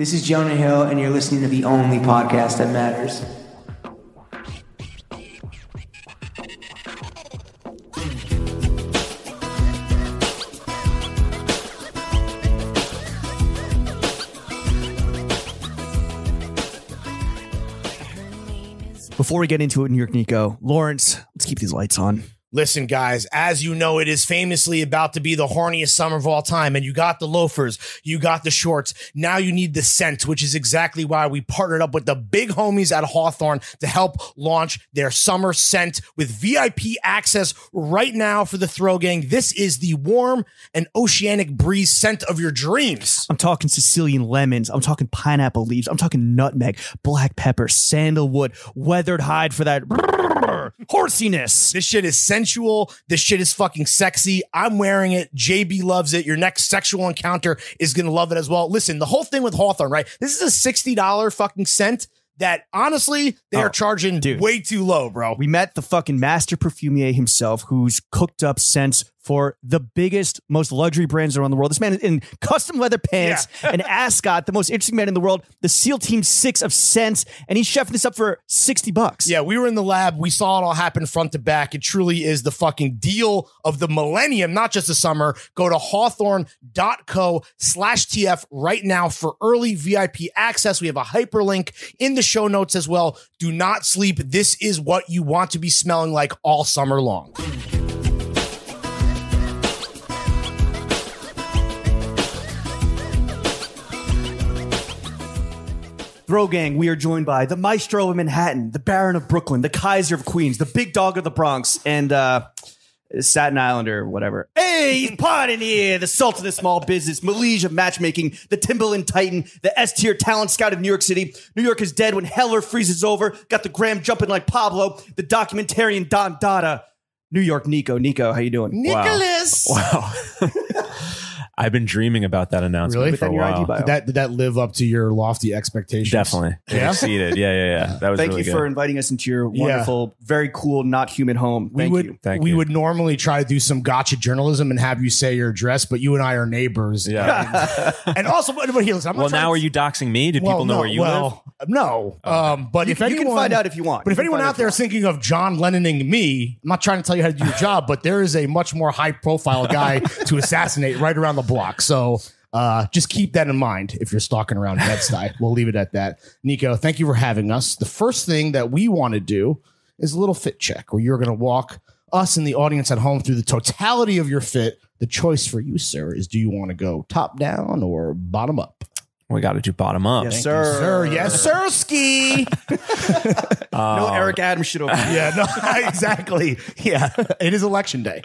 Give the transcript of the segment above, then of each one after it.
This is Jonah Hill, and you're listening to the only podcast that matters. Before we get into it, New York Nico, Lawrence, let's keep these lights on. Listen, guys, as you know, it is famously about to be the horniest summer of all time. And you got the loafers, you got the shorts. Now you need the scent, which is exactly why we partnered up with the big homies at Hawthorne to help launch their summer scent with VIP access right now for the Throw Gang. This is the warm and oceanic breeze scent of your dreams. I'm talking Sicilian lemons. I'm talking pineapple leaves. I'm talking nutmeg, black pepper, sandalwood, weathered hide for that horsiness. This shit is sensual. This shit is fucking sexy. I'm wearing it. JB loves it. Your next sexual encounter is going to love it as well. Listen, the whole thing with Hawthorne, right? This is a $60 fucking scent that honestly, they are charging way too low, bro. We met the fucking master perfumier himself, who's cooked up scents for the biggest, most luxury brands around the world. This man is in custom leather pants, an ascot, the most interesting man in the world, the SEAL Team 6 of scents, and he's chefing this up for $60. Yeah, we were in the lab. We saw it all happen front to back. It truly is the fucking deal of the millennium, not just the summer. Go to hawthorne.co/TF right now for early VIP access. We have a hyperlink in the show notes as well. Do not sleep. This is what you want to be smelling like all summer long. Throw Gang, we are joined by the Maestro of Manhattan, the Baron of Brooklyn, the Kaiser of Queens, the Big Dog of the Bronx, and Staten Islander or whatever. Hey, he's potting here, the Sultan of Small Business, Malaysia Matchmaking, the Timberland Titan, the S-tier talent scout of New York City. New York is dead when Heller freezes over. Got the Graham jumping like Pablo, the documentarian Don Dada. New York Nico. Nico, how you doing? Nicholas! Wow. I've been dreaming about that announcement Really? for a while. Did that live up to your lofty expectations? Definitely. It exceeded. Yeah. That was Thank really you good. for inviting us into your wonderful, very cool, not human home. Thank you. We would normally try to do some gotcha journalism and have you say your address, but you and I are neighbors. Yeah. And also, but here, listen, well, now are you doxing me? Do people know where you live? No. But if anyone, you can find out if you want. But if anyone out there is thinking of John Lennoning me, I'm not trying to tell you how to do your job, but there is a much more high profile guy to assassinate right around the block. So just keep that in mind if you're stalking around Bed-Stuy. We'll leave it at that. Nico, thank you for having us. The first thing that we want to do is a little fit check where you're going to walk us and the audience at home through the totality of your fit. The choice for you, sir, is do you want to go top down or bottom up? We got to do bottom up. Yes, sir. Yes, sir, ski. No Eric Adams shit over here. Yeah, no, exactly. Yeah, it is election day.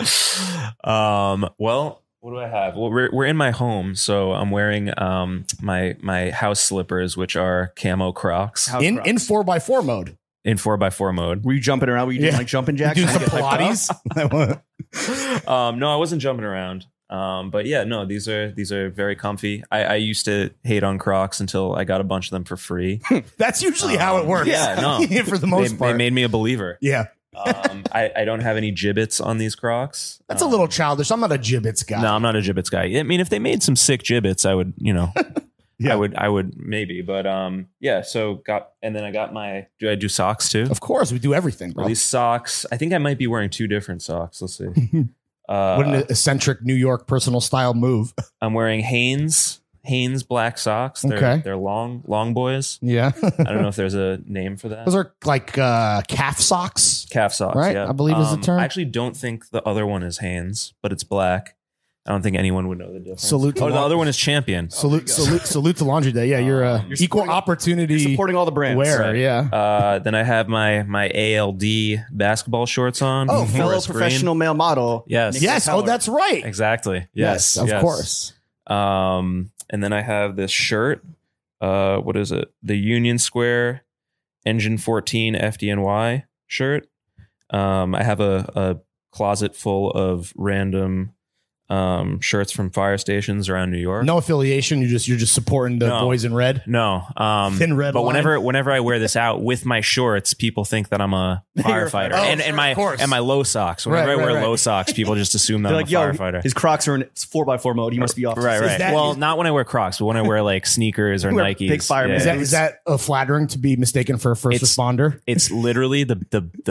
Well, what do I have? Well, we're in my home, so I'm wearing my house slippers, which are camo Crocs in 4x4 mode. In 4x4 mode. Were you jumping around? Were you doing like jumping jacks? Doing some Pilates? No, I wasn't jumping around. But yeah, no, these are very comfy. I used to hate on Crocs until I got a bunch of them for free. That's usually how it works. Yeah, no. For the most part. They made me a believer. Yeah. I don't have any gibbets on these Crocs. That's a little childish. I'm not a gibbets guy. No, I'm not a gibbets guy. I mean, if they made some sick gibbets, I would, yeah. I would maybe, but yeah. So and then I got do I do socks too? Of course, we do everything, bro. Well, these socks, I think I might be wearing two different socks. Let's see. What an eccentric New York personal style move. I'm wearing Hanes black socks. They're long boys. Yeah. I don't know if there's a name for that. Those are like calf socks. Calf socks, right? Yeah. I believe is the term. I actually don't think the other one is Hanes, but it's black. I don't think anyone would know the difference. Salute. The other one is Champion. Salute to Laundry Day. Yeah, you're equal opportunity. You're supporting all the brands. Wearer, Right. yeah. Then I have my ALD basketball shorts on. Oh, fellow Forest professional male model. Yes. Yes. Oh, that's right. Exactly. Yes, of course. And then I have this shirt. What is it? The Union Square Engine 14 FDNY shirt. I have a closet full of random shirts from fire stations around New York. No affiliation. You're just supporting the boys in red. No, Thin red but line. whenever I wear this out with my shorts, people think that I'm a firefighter, Oh, and sure, my of course. and my low socks. Whenever Right, I wear right. low socks, people just assume that They're I'm like, a yo, firefighter. his Crocs are in 4x4 mode. He must be off. Right, right. that- Well, is- not when I wear Crocs, but when I wear like sneakers or You wear Nikes. big fireman Is that flattering to be mistaken for a first responder? It's literally the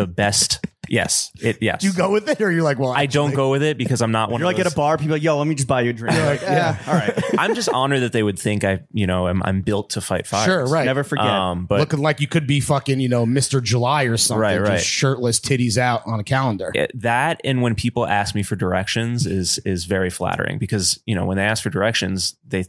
best. Yes, yes. Do you go with it, or you're like, well, I don't actually- go with it because I'm not one You're of like at those. a bar, people are like, yo, let me just buy you a drink. You're like, yeah. all right. I'm just honored that they would think I'm built to fight fires. Sure, right. Never forget. But looking like you could be fucking, Mr. July or something, Right, right. just shirtless, titties out on a calendar. that and when people ask me for directions is very flattering because when they ask for directions, they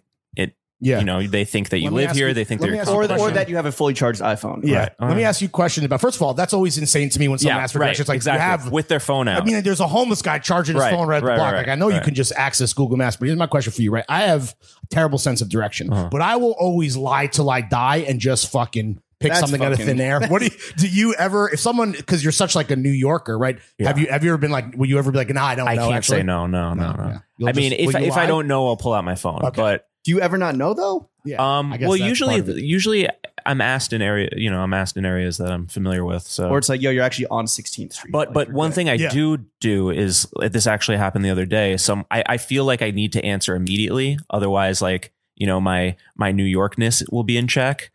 think that you Let me live ask here. you- They think let they're me ask you a or question. that you have a fully charged iPhone. Yeah. Right. Let me ask you a question about. First of all, that's always insane to me when someone asks for directions. Like exactly. you have. with their phone out. I mean, there's a homeless guy charging his Right, phone right at the right, block. right, Like I know you right. can just access Google Maps, but here's my question for you. Right, I have a terrible sense of direction, but I will always lie till I die and just fucking pick That's something out of fucking- thin air. What do you ever? If someone, because you're such like a New Yorker, right? Yeah. Have you ever been like? Will you ever be like, nah, I don't I know? can't actually? say no. yeah. You'll I mean, just- will you if I lie? don't know, I'll pull out my phone. Okay. But Do you ever not know though? Yeah. I guess well, that's part of it. usually I'm asked in areas that I'm familiar with. So Or it's like, yo, you're actually on 16th Street. But Like, one thing I Yeah. do is this actually happened the other day. I feel like I need to answer immediately, otherwise, like my New Yorkness will be in check.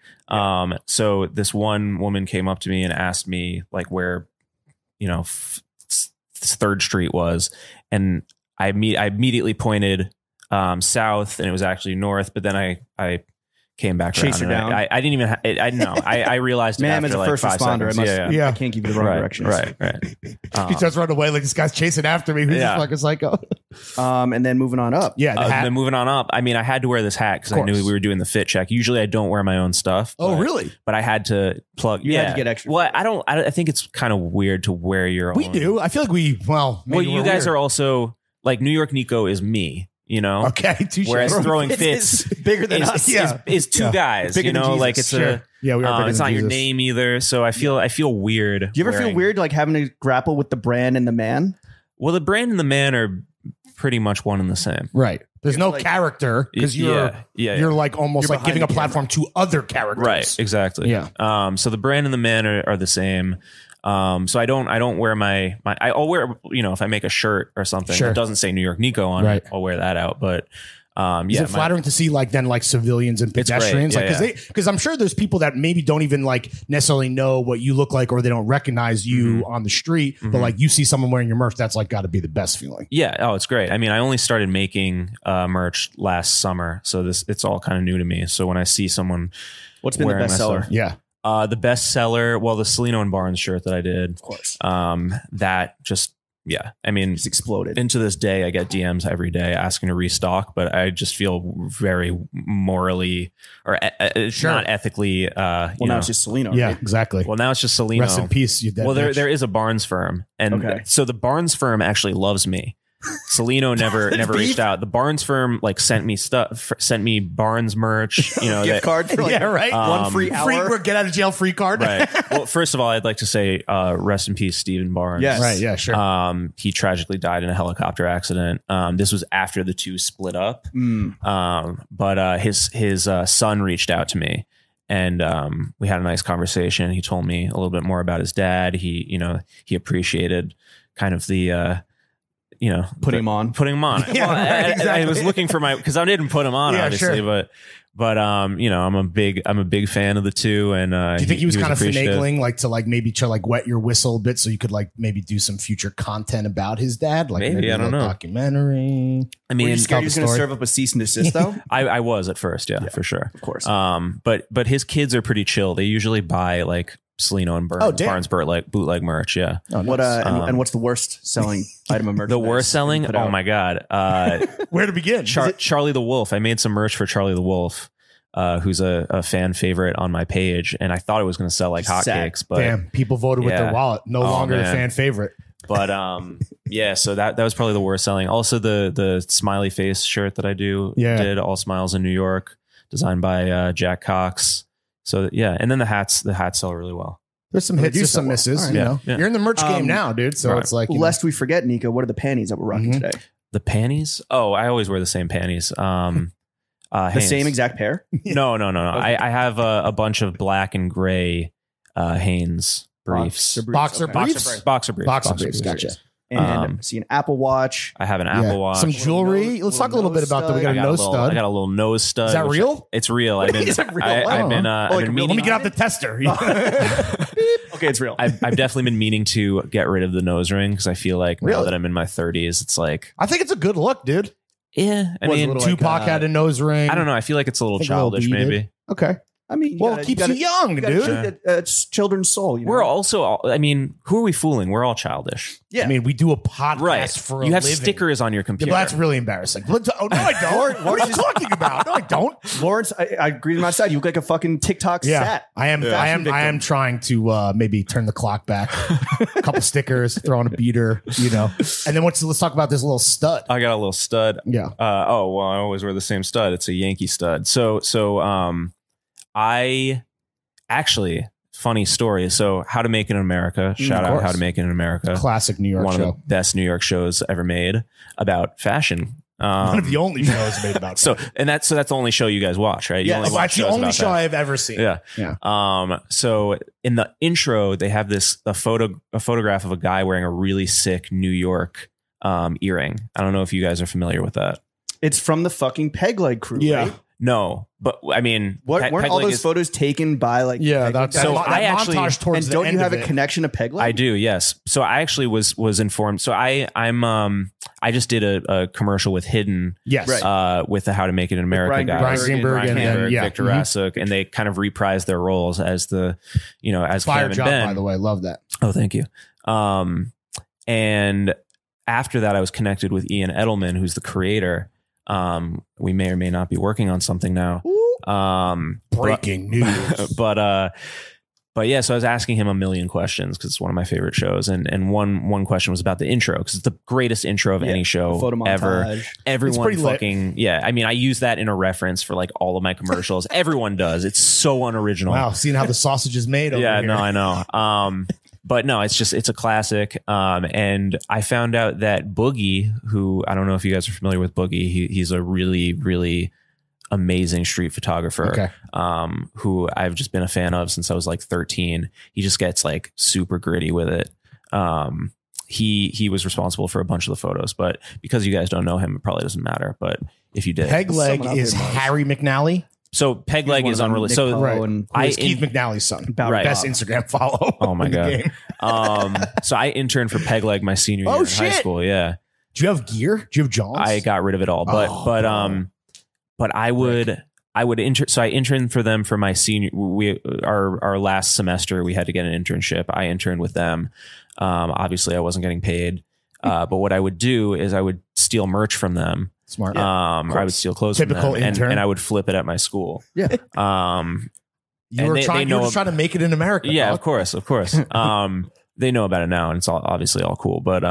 So this one woman came up to me and asked me like where 3rd Street was, and I immediately pointed south, and it was actually north. But then I came back Chase around her and down. I didn't even. I know. I realized. Ma'am, it as after a like first 5 responder, seconds. I must, Yeah. I can't give you the wrong directions. Right. He starts running away like this guy's chasing after me. Who's Yeah. this fucking psycho? And then moving on up. Yeah, the hat. Then moving on up, I mean, I had to wear this hat because I knew course. we were doing the fit check. Usually, I don't wear my own stuff. Oh, but- really? But I had to plug. You had to get extra. Well, I think it's kind of weird to wear your We own. do. I feel like we. Well, Well, maybe you we're guys weird. are also like New York Nico is me. Okay. Touche. Whereas throwing It's fits bigger than us. is two Yeah. guys. Bigger than Jesus. Like it's Sure. Yeah, we are bigger it's than not your Jesus. name either. So I feel weird. Do you ever feel wearing- weird like having to grapple with the brand and the man? Well, the brand and the man are pretty much one and the same. Right. There's no like- character because Yeah, you're like almost You're like giving behind a the platform to other characters. Right, exactly. Yeah. So the brand and the man are the same. So I don't wear my I'll wear if I make a shirt or something Sure. that doesn't say New York Nico on Right. it, I'll wear that out. But Is it flattering to see like civilians and It's great. pedestrians? Yeah, Like yeah. because I'm sure there's people that maybe don't even like necessarily know what you look like or they don't recognize you on the street, but like you see someone wearing your merch, that's like got to be the best feeling. Yeah. Oh, it's great. I mean, I only started making merch last summer, so it's all kind of new to me. So when I see someone What's been the wearing best my seller? stuff- Yeah. the best seller, well, the Celino and Barnes shirt that I did, Of course. that just I mean, It's exploded. into this day, I get DMs every day asking to restock, but I just feel very morally or Sure. not ethically. Well, now it's just Celino. Yeah, Right? exactly. Well, now it's just Celino. Rest in peace, you dead Well, bitch. there is a Barnes firm, and Okay. so the Barnes firm actually loves me. Celino never reached out. The Barnes firm like sent me stuff, sent me Barnes merch. Gift that- card for like Yeah, right. one free hour. Get out of jail free card. Right. Well, first of all, I'd like to say rest in peace, Stephen Barnes. Yes. Right. Yeah. Sure. He tragically died in a helicopter accident. This was after the two split up. But his son reached out to me, and we had a nice conversation. He told me a little bit more about his dad. He appreciated kind of the Putting him on. putting him on. Yeah, Well, right, I exactly. was looking for because I didn't put him on, Yeah, obviously, sure. but I'm a big fan of the two. And Do you think he was kind of appreciative. finagling, like to like maybe try like wet your whistle a bit, so you could like maybe do some future content about his dad, like Maybe, I don't a know. documentary. I Were mean, you scared he was going to story. serve up a cease and desist though? I was at first, yeah, for sure. Of course. But his kids are pretty chill. They usually buy like Celino and Oh, damn. Barnes bootleg merch. Yeah. Oh, What nice. and what's the worst selling item of merchandise? The worst selling? put Oh out? my God. Where to begin? Charlie the Wolf. I made some merch for Charlie the Wolf, who's a fan favorite on my page. And I thought it was going to sell like Sad. hotcakes, but Damn, people voted with Yeah. their wallet. No Oh, longer a man. fan favorite. But yeah, so that was probably the worst selling. Also the smiley face shirt that I did All Smiles in New York, designed by Jack Cox. So yeah, and then the hats sell really well. There's some Oh, they hits, do there's some sell well. misses. All right. You know, Yeah. you're in the merch game Um, now, dude. So right. it's like, you know, Lest we forget, Nico, what are the panties that we're rocking Mhm. today? The panties? Oh, I always wear the same panties. The Hanes. same exact pair? No. I have a bunch of black and gray Hanes briefs. Boxer okay. briefs? Boxer briefs. Boxer briefs, gotcha. And see an Apple Watch. I have an Apple Watch. Some jewelry. Let's talk a little bit about that. We got a nose stud. I got a little nose stud. Is that which- real? It's real. I've been. Is it real? I've been. Like I've a been real- Let me meaning. get out the tester. Okay, it's real. I've definitely been meaning to get rid of the nose ring because I feel like now Really? that I'm in my 30s, it's like, I think it's a good look, dude. yeah. I Was a mean, little Tupac had a nose ring. I don't know. I feel like it's a little Think a little childish, beaded. maybe. Okay. I mean, Well, it keeps you young, dude. It's children's soul. You know? We're also. I mean, who are we fooling? We're all childish, yeah. I mean, we do a podcast right? for a You have living. stickers on your Yeah, computer. but that's really embarrassing. Oh, no, I don't. What are you talking about? No, I don't. Lawrence, I agree with my side. You look like a fucking TikTok Yeah, stat. I am. Yeah. I am. I am trying to maybe turn the clock back. A couple stickers, throw on a beater, you know. And then let's talk about this little stud. I got a little stud. Yeah. I always wear the same stud. It's a Yankee stud. So I actually, funny story. So How to Make It in America. Shout out course. How to Make It in America. Classic New York One of show. the best New York shows ever made about fashion. One of the only shows made about. So that's the only show you guys watch, right? You Yes. only watch That's the shows only about show that. I've ever seen. Yeah. Yeah. So in the intro, they have a photograph of a guy wearing a really sick New York earring. I don't know if you guys are familiar with that. It's from the fucking Peg Leg crew. Yeah. Right? No, but I mean, Weren't Peg all Leg those is- photos taken by like? Yeah. Peg Leg That's guys? So that I actually- montage towards and the don't end you have of a it. connection to Peg Leg? I do, yes. So I actually was informed. So I just did a commercial with Hidden, Yes. Right. with the How to Make It in America Brian guys, Greenberg and then, yeah. Victor Mhm. Rasuk, and they kind of reprised their roles as as Fire Cam and job, Ben. by the way. Love that. Oh, thank you. And after that, I was connected with Ian Edelman, who's the creator. We may or may not be working on something now. Breaking news. But yeah, so I was asking him a million questions because it's one of my favorite shows, and one question was about the intro because it's the greatest intro of any show photo ever. montage. Everyone pretty lit. fucking yeah. I mean, I use that in a reference for like all of my commercials. Everyone does. It's so unoriginal. Wow. Seeing how the sausage is made. Over Yeah, here. no, I know. But no, it's a classic. And I found out that Boogie, who I don't know if you guys are familiar with Boogie, he's a really, really amazing street photographer. Okay. Who I've just been a fan of since I was like 13. He just gets like super gritty with it. He was responsible for a bunch of the photos, but because you guys don't know him, it probably doesn't matter. But if you did, Peg Leg Someone out is there knows. Harry McNally. so Peg Leg One is of them, unrelated. Nick So Poe right. and Who is I Keith McNally's son. About Right. Best Instagram follow. Oh my in the God. game. So I interned for Peg Leg my senior Oh, year in shit. high school. Yeah. Do you have gear? Do you have Johns? I got rid of it all, but Oh, bro. I would intern. So I interned for them for my senior. Our last semester we had to get an internship. I interned with them. Obviously, I wasn't getting paid, but what I would do is I would steal merch from them. Smart. Or I would steal clothes Typical from them, intern. and I would flip it at my school. Yeah. you and were they trying. You were know- just trying to make it in America. Yeah, dog. of course. They know about it now, and it's all obviously all cool. But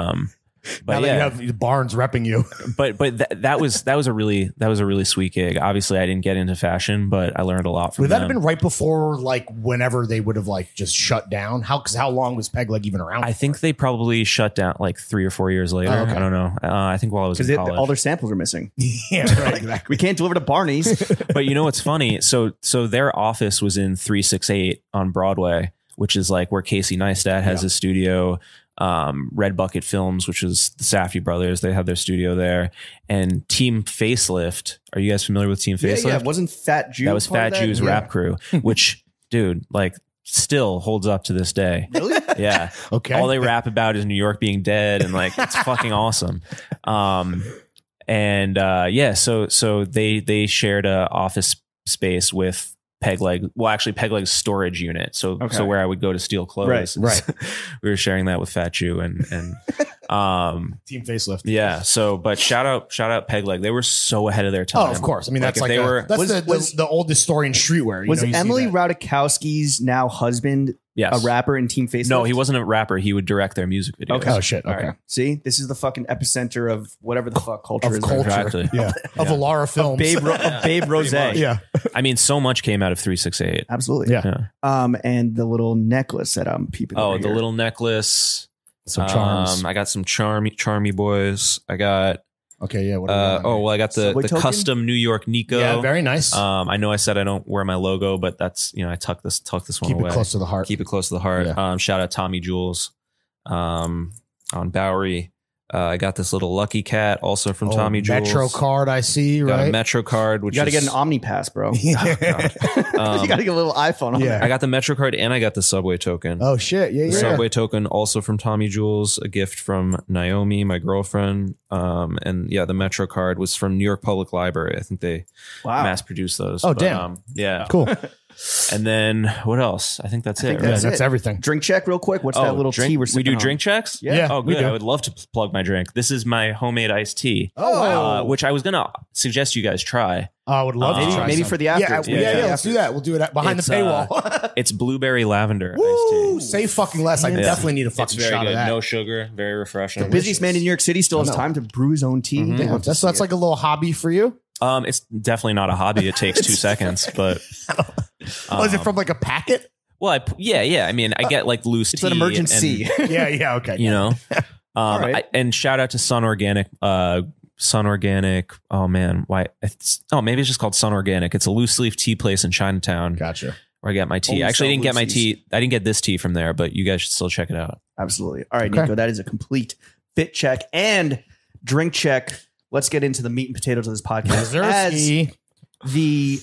Now that yeah. you have the Barnes repping you. but that was a really sweet gig. Obviously, I didn't get into fashion, but I learned a lot from Would that them. have been right before, like, whenever they would have like just shut down? Because how long was Peg Leg even around? I think they probably shut down like 3 or 4 years later. Oh, okay. I don't know. I think while I was because in college. all their samples are missing. yeah, right, exactly. We can't deliver to Barney's. But you know what's funny? So their office was in 368 on Broadway, which is like where Casey Neistat has his studio. Red Bucket Films, which is the Safdie brothers, they have their studio there. And Team Facelift. Are you guys familiar with Team Facelift? Yeah, wasn't Fat Jew? That was part Fat of that? Jew's Yeah. rap crew, which, dude, like still holds up to this day. Really? Yeah. Okay. All they rap about is New York being dead, and like it's fucking awesome. So they shared a office space with Peg Leg. Well, actually, Peg Leg's storage unit. So where I would go to steal clothes. Right. We were sharing that with Fat Jew and Team Facelift. yeah. So, but shout out Peg Leg. They were so ahead of their time. Oh, of course. I mean, Like, that's if like they were- that's the oldest story in streetwear. You Was know, you see Emily that. Ratajkowski's now husband Yes. a rapper in Team Facelift? No, he wasn't a rapper. He would direct their music videos. Okay. Oh shit. All Okay. right. See, this is the fucking epicenter of whatever the fuck culture Of is. culture. Exactly. Yeah. Of Alara Films. Babe Rose. Yeah. I mean, so much came out of 368. Absolutely. Yeah. And the little necklace that I'm peeping. Oh, over the here. little necklace. Some charms. I got some charmy boys. I got Okay, yeah. What are we on? Well, I got the Subway token? custom New York Nico. Yeah, very nice. I know I said I don't wear my logo, but that's, I tuck this one Keep away. it close to the heart. Keep it close to the heart. Yeah. Shout out Tommy Jules on Bowery. I got this little Lucky Cat also from Tommy Jules. Metro card, I see, Got right? a Metro card, which You got to is, get an Omni Pass, bro. you Yeah. got to get a little iPhone on Yeah. there. I got the Metro card and I got the Subway token. Oh, shit. Yeah, The yeah. Subway token also from Tommy Jules, a gift from Naomi, my girlfriend. And yeah, the Metro card was from New York Public Library. I think they Wow. mass produced those. Oh, damn. Yeah. Cool. And then what else? I think that's it. think right? Yeah, That's that's it. everything. Drink check real quick. What's that little drink, tea we're we sipping do on? drink checks? Yeah, Oh, we good. do. I would love to plug my drink. This is my homemade iced tea. Oh, wow. Which I was going to suggest you guys try. I would love to Maybe- try maybe some. for the after. Yeah, Yeah. let's do that. We'll do it behind It's, the paywall. It's blueberry lavender Woo, iced tea. say fucking less. I definitely need a It's fucking very shot good. of that. No sugar. Very refreshing. Busiest man in New York City still has I know. time to brew his own tea. Mhm. Damn, Love to that's see it. like a little hobby for you. It's definitely not a hobby. It takes 2 seconds, but Was it from like a packet? well, yeah. I mean, I get like loose It's tea. an emergency. Yeah, okay. You know, right. and shout out to Sun Organic. Sun Organic. Oh man, why? Maybe it's just called Sun Organic. It's a loose leaf tea place in Chinatown Gotcha. where I get my tea. Only I actually sell didn't get my loose tea. I didn't get this tea from there, but you guys should still check it out. Absolutely. All right, Okay. Nico, that is a complete fit check and drink check. Let's get into the meat and potatoes of this podcast. As Mazersky.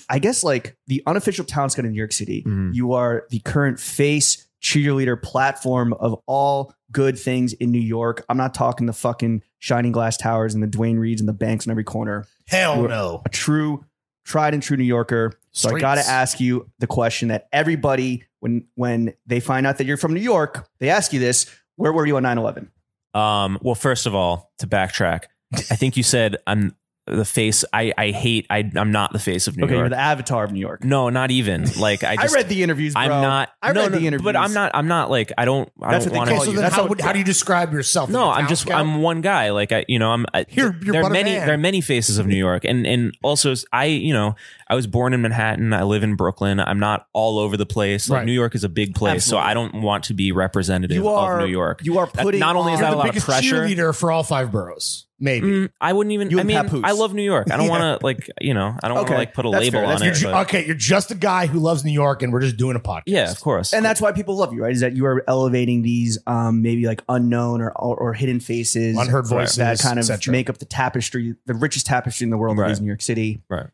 I guess like the unofficial town scout in New York City, Mhm. you are the current face cheerleader platform of all good things in New York. I'm not talking the fucking Shining Glass Towers and the Dwayne Reeds and the banks on every corner. Hell You're no. A true, tried and true New Yorker. So I Streets. got to ask you the question that everybody, when they find out that you're from New York, they ask you this: where were you on 9/11? Well, first of all, to backtrack, I think you said I'm the face. I'm not the face of New Okay, York. you're the avatar of New York. No, not even. Like I just. read the interviews, bro. I'm not. I read the interviews. but I'm not like I don't. I That's don't what want they Okay, call so you. then That's how do you describe yourself? No, Like a I'm town just scout? I'm one guy. Like You're there are but a many man. there are many faces of New York, and also I was born in Manhattan. I live in Brooklyn. I'm not all over the place. Like Right. New York is a big place, Absolutely. so I don't want to be representative You are of New York. You are That- putting not only is on- that You're a the lot of biggest pressure. cheerleader for all 5 boroughs. Maybe. I wouldn't even. You I and mean, Papoose. I love New York. I don't want to like I don't want Okay, to like put a that's label fair. on That's- it. You're, but- okay, you're just a guy who loves New York, and we're just doing a podcast. yeah, of course. And that's why people love you, right? Is that you are elevating these maybe like unknown or hidden faces, Unheard voices, that kind of et cetera. make up the tapestry, the richest tapestry in the world that Right. is New York City. Right.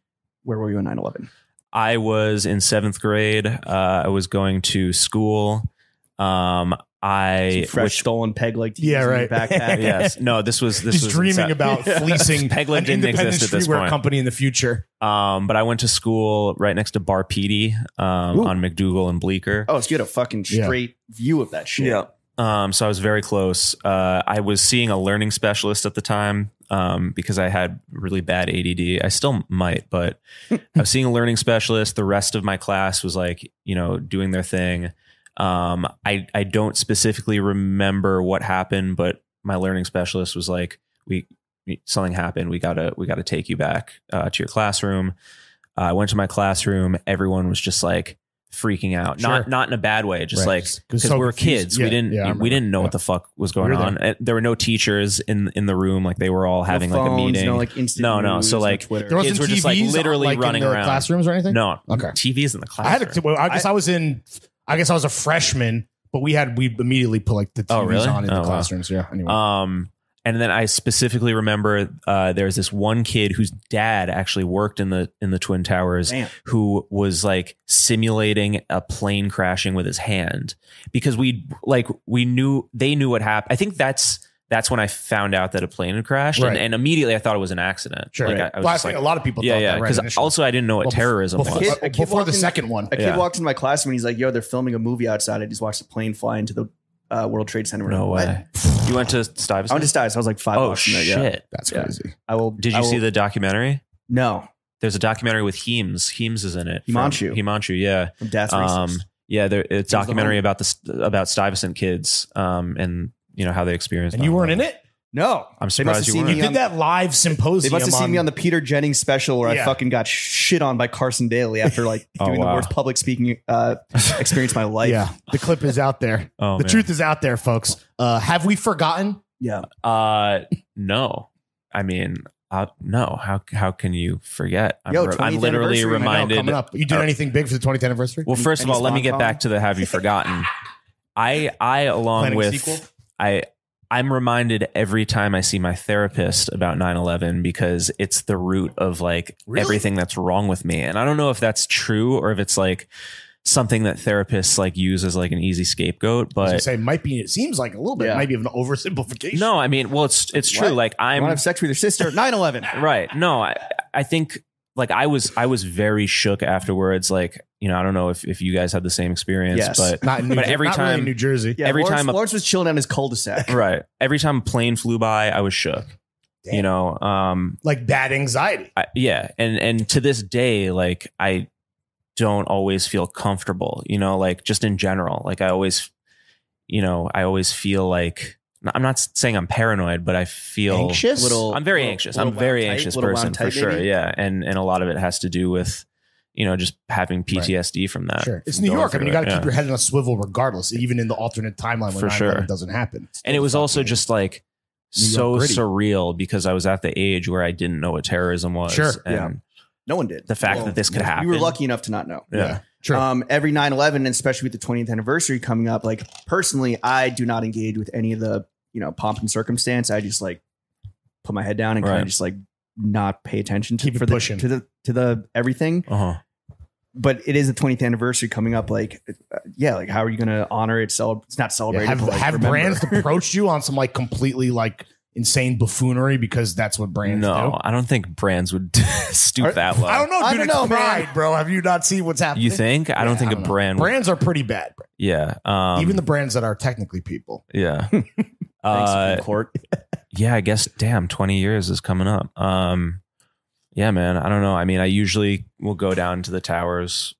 Where were you on 9/11? I was in 7th grade. I was going to school. Some fresh Which stolen peg leg tees Yeah, in your right. backpack. yes, no, this was Just dreaming insane. about fleecing Peg leg an didn't independent exist at this streetwear point. company in the future. But I went to school right next to Bar Petey on McDougal and Bleecker. Oh, so you had a fucking Yeah. straight view of that shit. So I was very close. I was seeing a learning specialist at the time because I had really bad ADD. I still might, but I was seeing a learning specialist. The rest of my class was like, doing their thing. I don't specifically remember what happened, but my learning specialist was like, something happened. We gotta take you back to your classroom. I went to my classroom. Everyone was just like freaking out, Sure. not in a bad way, just Right. like Just because so we were confused. kids. Yeah, we didn't yeah, I we didn't know remember. what the fuck was going We were on. And there were no teachers in the room. Like they were all having no like a phones, meeting. No, like instant No. news, So no like Twitter. There wasn't kids were just like TVs, literally like, running in the around classrooms or anything. No, Okay. TVs in the I classroom. had to. I guess I was a freshman, but we immediately put like the TVs Oh, really? on in Oh, the wow. classrooms. Yeah. Anyway. And then I specifically remember there's this one kid whose dad actually worked in the Twin Towers, Damn. who was like simulating a plane crashing with his hand because they knew what happened. I think that's when I found out that a plane had crashed, Right. and immediately I thought it was an accident. Sure. Like, Right. I was Well, I just think like, a lot of people yeah, thought yeah. that, right, Because initially. also I didn't know what terrorism before, was. a kid before walked the in- second one. A kid Yeah. walked into my classroom and he's like, "Yo, they're filming a movie outside. I just watched a plane fly into the World Trade Center." No What? way. You went to Stuyvesant? I went to Stuyvesant. I was like 5 Oh bucks from there. shit! Yeah. That's Yeah. crazy. I will. Did you see the documentary? No, There's a documentary with Heems. Heems is in it. from- Himanshu. Himanshu, yeah. from Dad's Racist. Yeah, it's a documentary home. about Stuyvesant kids, and how they experienced. And you weren't in it? No, I'm They must have surprised you seen weren't. me You on- did that live They symposium. must have seen me on the Peter Jennings special where I Yeah. fucking got shit on by Carson Daly after like Oh, doing the wow. worst public speaking experience of my life. Yeah, the clip is out there. Oh, The man. truth is out there, folks. Have we forgotten? Yeah. No, I mean, no. How can you forget? I'm, Yo, I'm 20th literally anniversary, I know, reminded. coming up. You did anything big for the 20th anniversary? Well, first of Any all, let me Spawn get Con? back to the Have You Forgotten? I along Planning a with sequel? I'm reminded every time I see my therapist about 9/11 because it's the root of like everything that's wrong with me. And I don't know if that's true or if it's like something that therapists like use as like an easy scapegoat, I was gonna but say might be. It seems like a little bit. Yeah. Might be an oversimplification. no, I mean, well, it's true. What? Like I I'm want to have sex with your sister. 9/11. right. No, I think like I was very shook afterwards. Like, you know, I don't know if you guys had the same experience, Yes. but not in New but every not really in time- New Jersey. Yeah, Every Lawrence, time a- Lawrence was chilling on his cul-de-sac. right. Every time a plane flew by, I was shook. Damn. You know, Like bad anxiety. yeah, and to this day, like I don't always feel comfortable, you know, like just in general, like I always feel like I'm not saying I'm paranoid, but I feel Anxious. Little- I'm very little- anxious. little I'm a very wound tight, anxious little person wound for tight, sure. maybe? Yeah, and a lot of it has to do with, you know, just having PTSD from that. Sure. It's from New going York. I mean, you through got to it, keep yeah. your head on a swivel regardless, even in the alternate timeline when For sure. 9/11 doesn't happen. It's And it was still also fucking just like New York so gritty. surreal because I was at the age where I didn't know what terrorism was. Sure. And Yeah. No one did. the fact Well, that this could yeah, happen. We were lucky enough to not know. Yeah. Sure. Every 9/11, and especially with the 20th anniversary coming up, like personally, I do not engage with any of the, you know, pomp and circumstance. I just like put my head down and kind Right. of just like not pay attention to Keep it for the, pushing. to the everything. Uh-huh. But it is the 20th anniversary coming up. Like, yeah, like how are you going to honor it? It's not Yeah, celebrated. have but, like, have remember. brands approached you on some like completely like insane buffoonery because that's what brands No, do? I don't think brands would stoop that low. I don't know, dude. I don't It's know, man. Pride, bro. Have you not seen what's happening? You think? I don't Yeah, think a know. brand. Would, Brands are pretty bad. yeah. Even the brands that are technically people. Yeah. Thanks, Supreme Court. Yeah. I guess. Damn. 20 years is coming up. Yeah, man. I don't know. I mean, I usually will go down to the towers.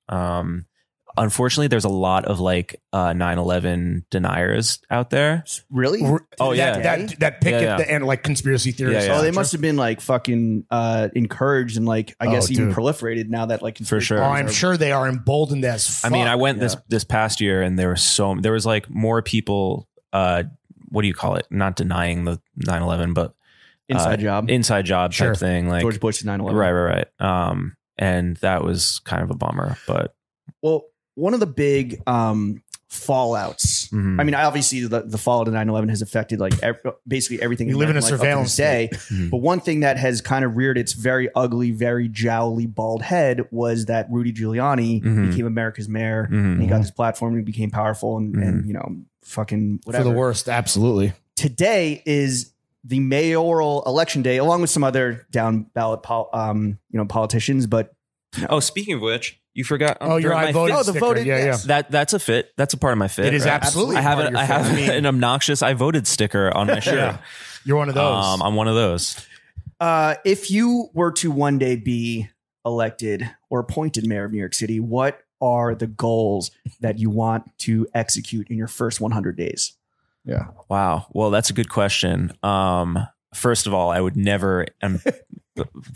Unfortunately, there's a lot of like 9/11 deniers out there. Really? Oh, that, yeah. that picket Yeah, yeah. and like conspiracy theories. Yeah, yeah. Oh, they must have been like fucking encouraged and like I Oh, guess even dude. proliferated now that like For sure. Oh, I'm sure they are emboldened as fuck. I mean, I went Yeah. this past year and there was like more people, what do you call it? Not denying the 9/11, but inside job. inside job Sure. type thing. Like, George Bush's 9/11. right. And that was kind of a bummer, but Well, one of the big fallouts. Mhm. I mean, obviously the fallout of 9/11 has affected like basically everything. We live in a American life up to surveillance this day. Mhm. But one thing that has kind of reared its very ugly, very jowly, bald head was that Rudy Giuliani Mhm. became America's mayor. Mhm. And he got this platform and he became powerful and you know, fucking for whatever. the worst, absolutely. Today is the mayoral election day, along with some other down ballot, politicians. But oh, speaking of which, you forgot. Oh, your during I my voted. Oh, the sticker. voted, Yeah, yes. That's a fit. That's a part of my fit. It is right? absolutely. I have part of your I have fit. an obnoxious "I voted" sticker on my shirt. Yeah. You're one of those. I'm one of those. if you were to one day be elected or appointed mayor of New York City, what are the goals that you want to execute in your first 100 days? yeah. Wow. Well, that's a good question. First of all, I would never.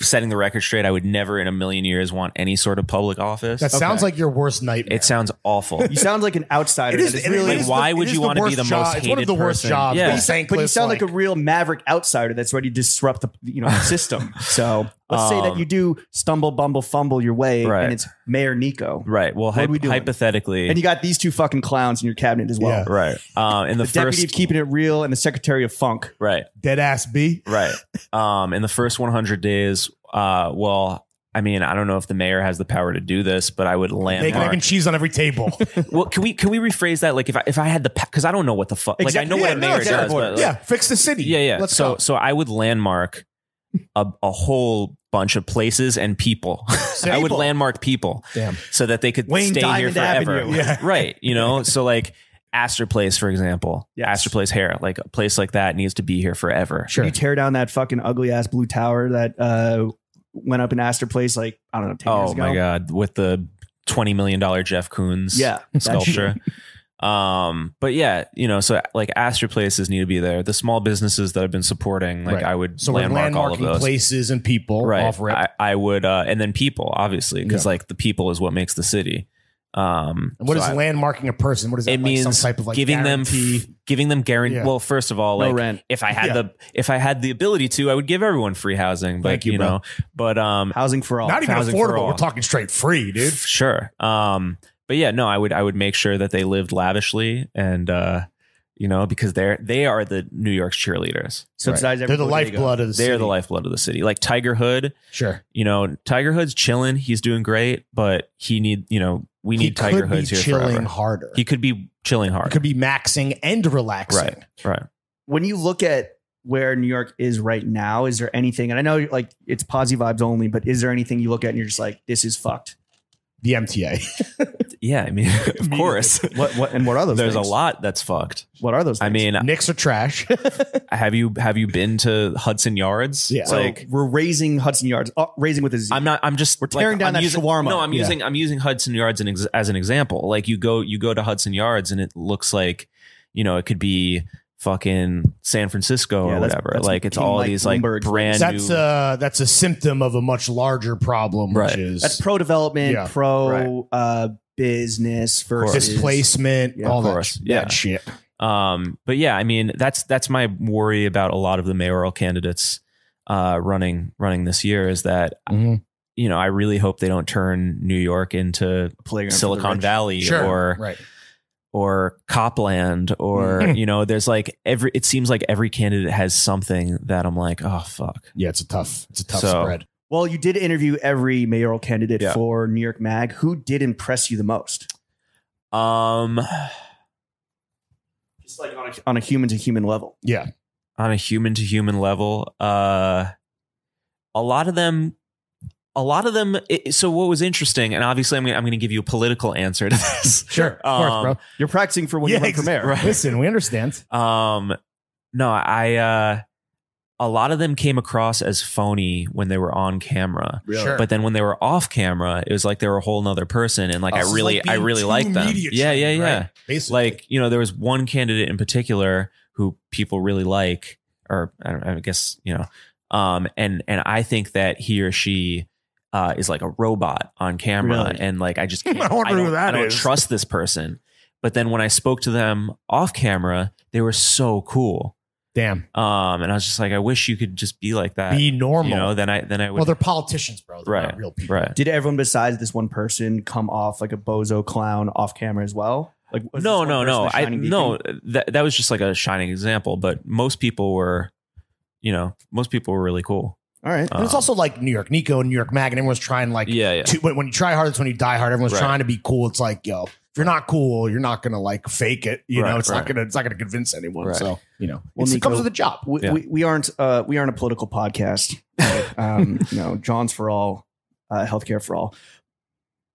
Setting the record straight, I would never in a million years want any sort of public office. That sounds Okay. like your worst nightmare. It sounds awful. You sound like an outsider. It is, that is it really, is why would it is you the wanna be worst the most job. It's one of the hated worst person. jobs. Yeah. but but thankless, you sound like a real maverick outsider that's ready to disrupt the system. So let's say that you do stumble, bumble, fumble your way, Right. and it's Mayor Nico, Right. Well, What are we doing? hypothetically, and you got these two fucking clowns in your cabinet as well. Yeah. right. In the, The deputy first, of keeping it real and the secretary of funk. right, dead ass B. right. In the first 100 days, well, I mean, I don't know if the mayor has the power to do this, but I would Bacon, egg, landmark. and cheese on every table. Well, can we rephrase that? Like, if I had the, because I don't know what the fuck. Like, I know what a mayor does, but like, yeah, fix the city. yeah. Let's so go. so I would landmark a whole bunch of places and people. I would People. landmark people. Damn. So that they could Wayne stay Diamond here forever. Avenue. Yeah. Right. You know, so like Astor Place, for example. Yes. Astor Place hair, like a place like that needs to be here forever. Sure. You tear down that fucking ugly ass blue tower that went up in Astor Place like, I don't know, 10 years Oh ago. my God. With the $20 million Jeff Koons Yeah. that sculpture. shit. But yeah, you know, so like Astor Places need to be there. The small businesses that I've been supporting, like Right. I would So we're landmark all of landmarking those. places and people Right. off rip. I would, and then people, obviously, because like the people is what makes the city. And what is landmarking a person? What is that? It means some type of like giving guarantee? them guarantee. Yeah. Well, first of all, No like rent. if I had the ability to, I would give everyone free housing. But Thank you, bro. know, but Housing for all. Not even housing for affordable. all. We're talking straight free, dude. sure. But yeah, no, I would make sure that they lived lavishly and because they are the New York's cheerleaders. Subsidize They're the everywhere they go. lifeblood of the city. They're the lifeblood of the city. Like Tiger Hood, Sure. Tiger Hood's chilling. He's doing great, but we need Tiger could be Hoods here chilling forever. harder. He could be chilling hard. He could be maxing and relaxing. Right. When you look at where New York is right now, is there anything, and I know like it's posy vibes only, but is there anything you look at and you're just like, this is fucked? The MTA. Yeah, I mean, of course. What are those There's things? a lot that's fucked. What are those things? I mean, Knicks are trash. have you been to Hudson Yards? Yeah. so Like we're raising Hudson Yards, raising with a Z. I'm just We're tearing down I'm that using, shawarma. No, I'm Yeah. using Hudson Yards as an example. Like you go to Hudson Yards and it looks like, it could be fucking San Francisco Yeah, or that's- whatever. that's Like it's King all Mike these like Bloomberg's brand that's new. that's a symptom of a much larger problem, Right. which is That's pro development, Yeah. pro business versus displacement, Yeah, all of that, course. Yeah. that shit. But yeah, I mean that's my worry about a lot of the mayoral candidates running this year is that Mhm. I really hope they don't turn New York into playground for the Silicon rich. Valley Sure. or Right. Copland or there's like it seems like every candidate has something that I'm like, oh fuck. Yeah, it's a tough So- spread. Well, you did interview every mayoral candidate Yeah. for New York Mag. Who did impress you the most? Just like on a human to human level. Yeah. On a human to human level, a lot of them. So what was interesting, and obviously I'm going to give you a political answer to this. Sure. Of course, bro. You're practicing for when you run for mayor. right. Listen, we understand. No, a lot of them came across as phony when they were on camera. Really? Sure. But then when they were off camera, it was like they were a whole nother person. And like, Oh, I so it's really like being liked too them. media Yeah. trained, right? Basically. Like, there was one candidate in particular who people really like, or I guess, and I think that he or she is like a robot on camera. Really? And like, I just can't, I wonder who that I don't is. trust this person. But then when I spoke to them off camera, they were so cool. Damn. And I was just like, I wish you could just be like that. Be normal. Then I would. Well, they're politicians, bro. They're right. not real people. Right. Did everyone besides this one person come off like a bozo clown off camera as well? Like was No. this one person the shining beacon? That was just like a shining example. But most people were really cool. All right. And it's also like New York Nico and New York Mag, and everyone's trying like Yeah. when you try hard, that's when you die hard. Everyone's Right. trying to be cool. It's like, yo, if you're not cool, you're not gonna like fake it. Right, It's right. not gonna convince anyone. Right. So Well, it Nico, comes with a job. Yeah. We aren't a political podcast. But, John's for all, healthcare for all.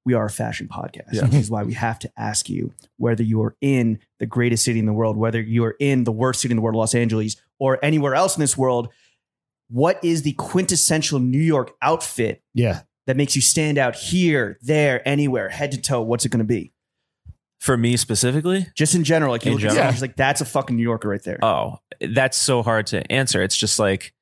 We are a fashion podcast, Yeah. which is why we have to ask you whether you are in the greatest city in the world, whether you are in the worst city in the world, Los Angeles, or anywhere else in this world. What is the quintessential New York outfit Yeah. that makes you stand out here, there, anywhere, head to toe? What's it going to be? For me specifically, Just in general, like you In look at general? someone, just like that's a fucking New Yorker right there. oh, that's so hard to answer. It's just like,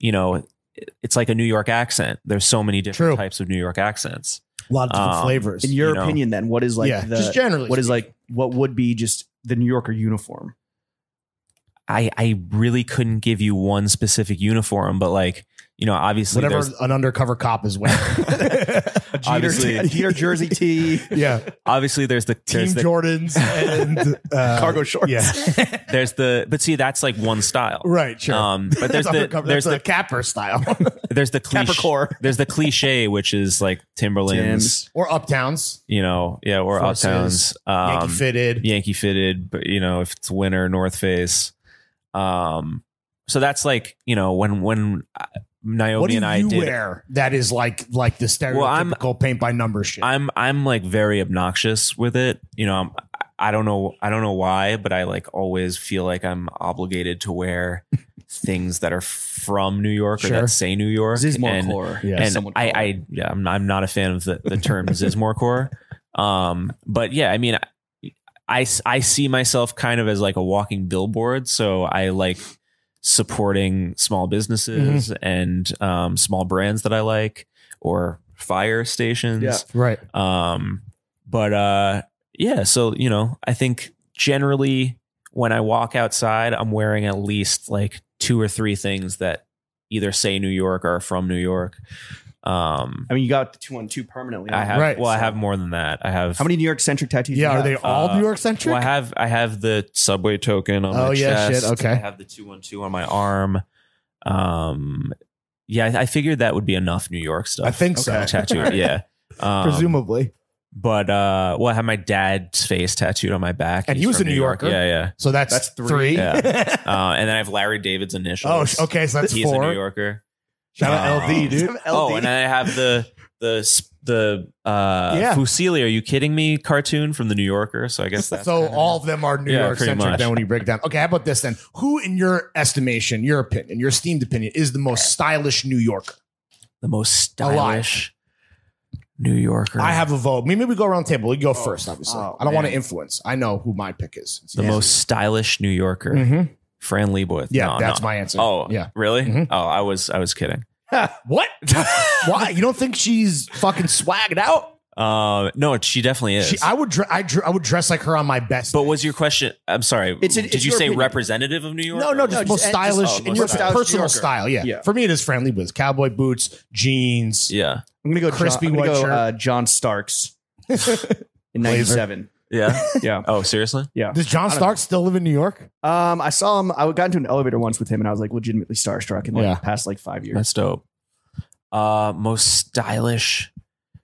it's like a New York accent. There's so many different True. types of New York accents. A lot of different flavors. in your you know. opinion, then, what is like yeah, just generally. what is like what would be just the New Yorker uniform? I really couldn't give you one specific uniform, but like, obviously whatever there's- an undercover cop is wearing. Obviously- a Jeter jersey tee, yeah. obviously there's the Team there's the Jordans and cargo shorts. Yeah. but see, that's like one style. Right. Sure. But there's That's undercover. there's That's the the capper style. there's the cliche, Capricorn. there's the cliche, which is like Timberlands, or uptowns. or Forces, Uptowns, Yankee fitted. Yankee fitted, but if it's winter, North Face. So that's like, when Naomi What do and I you did, wear that is like the stereotypical paint by number shit? I'm like very obnoxious with it. I don't know why, but I like always feel like I'm obligated to wear things that are from New York or Sure. that say New York. Zizmore. Yeah. And Someone call it. I'm not a fan of the term Zizmore. But yeah, I mean, I see myself kind of as like a walking billboard. So I like supporting small businesses and small brands that I like or fire stations. Yeah. right. But yeah, so I think generally when I walk outside, I'm wearing at least like 2 or 3 things that either say New York or are from New York. I mean, you got the 212 permanently. I have, Right. well, I have more than that. I have How many New York centric tattoos? do you Yeah, are have? they all New York centric? Well, I have the subway token on Oh, my yeah, chest. shit, okay. I have the 212 on my arm. Yeah, I figured that would be enough New York stuff. I think so. Tattooed, yeah. Presumably. But well, I have my dad's face tattooed on my back. And He's he was from a New Yorker. Yeah. So that's That's 3. 3. Yeah. And then I have Larry David's initials. Oh, okay. So that's He's 4. a New Yorker. Shout out LD, dude. Oh, and then I have the Fusilli, are you kidding me? Cartoon from the New Yorker. So I guess that's So kinda- all of them are New Yeah, York pretty centric much. then when you break it down. Okay, how about this then? Who, in your estimation, your opinion, your esteemed opinion, is the most stylish New Yorker? the most stylish New Yorker. I have a vote. Maybe we go around the table. You go first, obviously. Oh, I don't want to man. influence. I know who my pick is. the most stylish New Yorker. Mhm. Fran Lebowitz. Yeah, No, that's no. my answer. Oh, yeah. really? Mhm. Oh, I was kidding. What? Why? You don't think she's fucking swagged out? No, she definitely is. I would dress like her on my best. But was your question? I'm sorry. It's did you your say opinion. representative of New York? no, just No, most just- stylish just- in most your stylish personal New Yorker. style. Yeah. Yeah. For me, it is Fran Lebowitz. Cowboy boots, jeans. Yeah. I'm gonna go Crispy I'm gonna white go, shirt. John Starks in '97. Yeah. Yeah, Oh, seriously? yeah. Does John Stark still live in New York? I saw him. I got into an elevator once with him, and I was like legitimately starstruck in like Yeah. the past like 5 years. That's dope. Most stylish.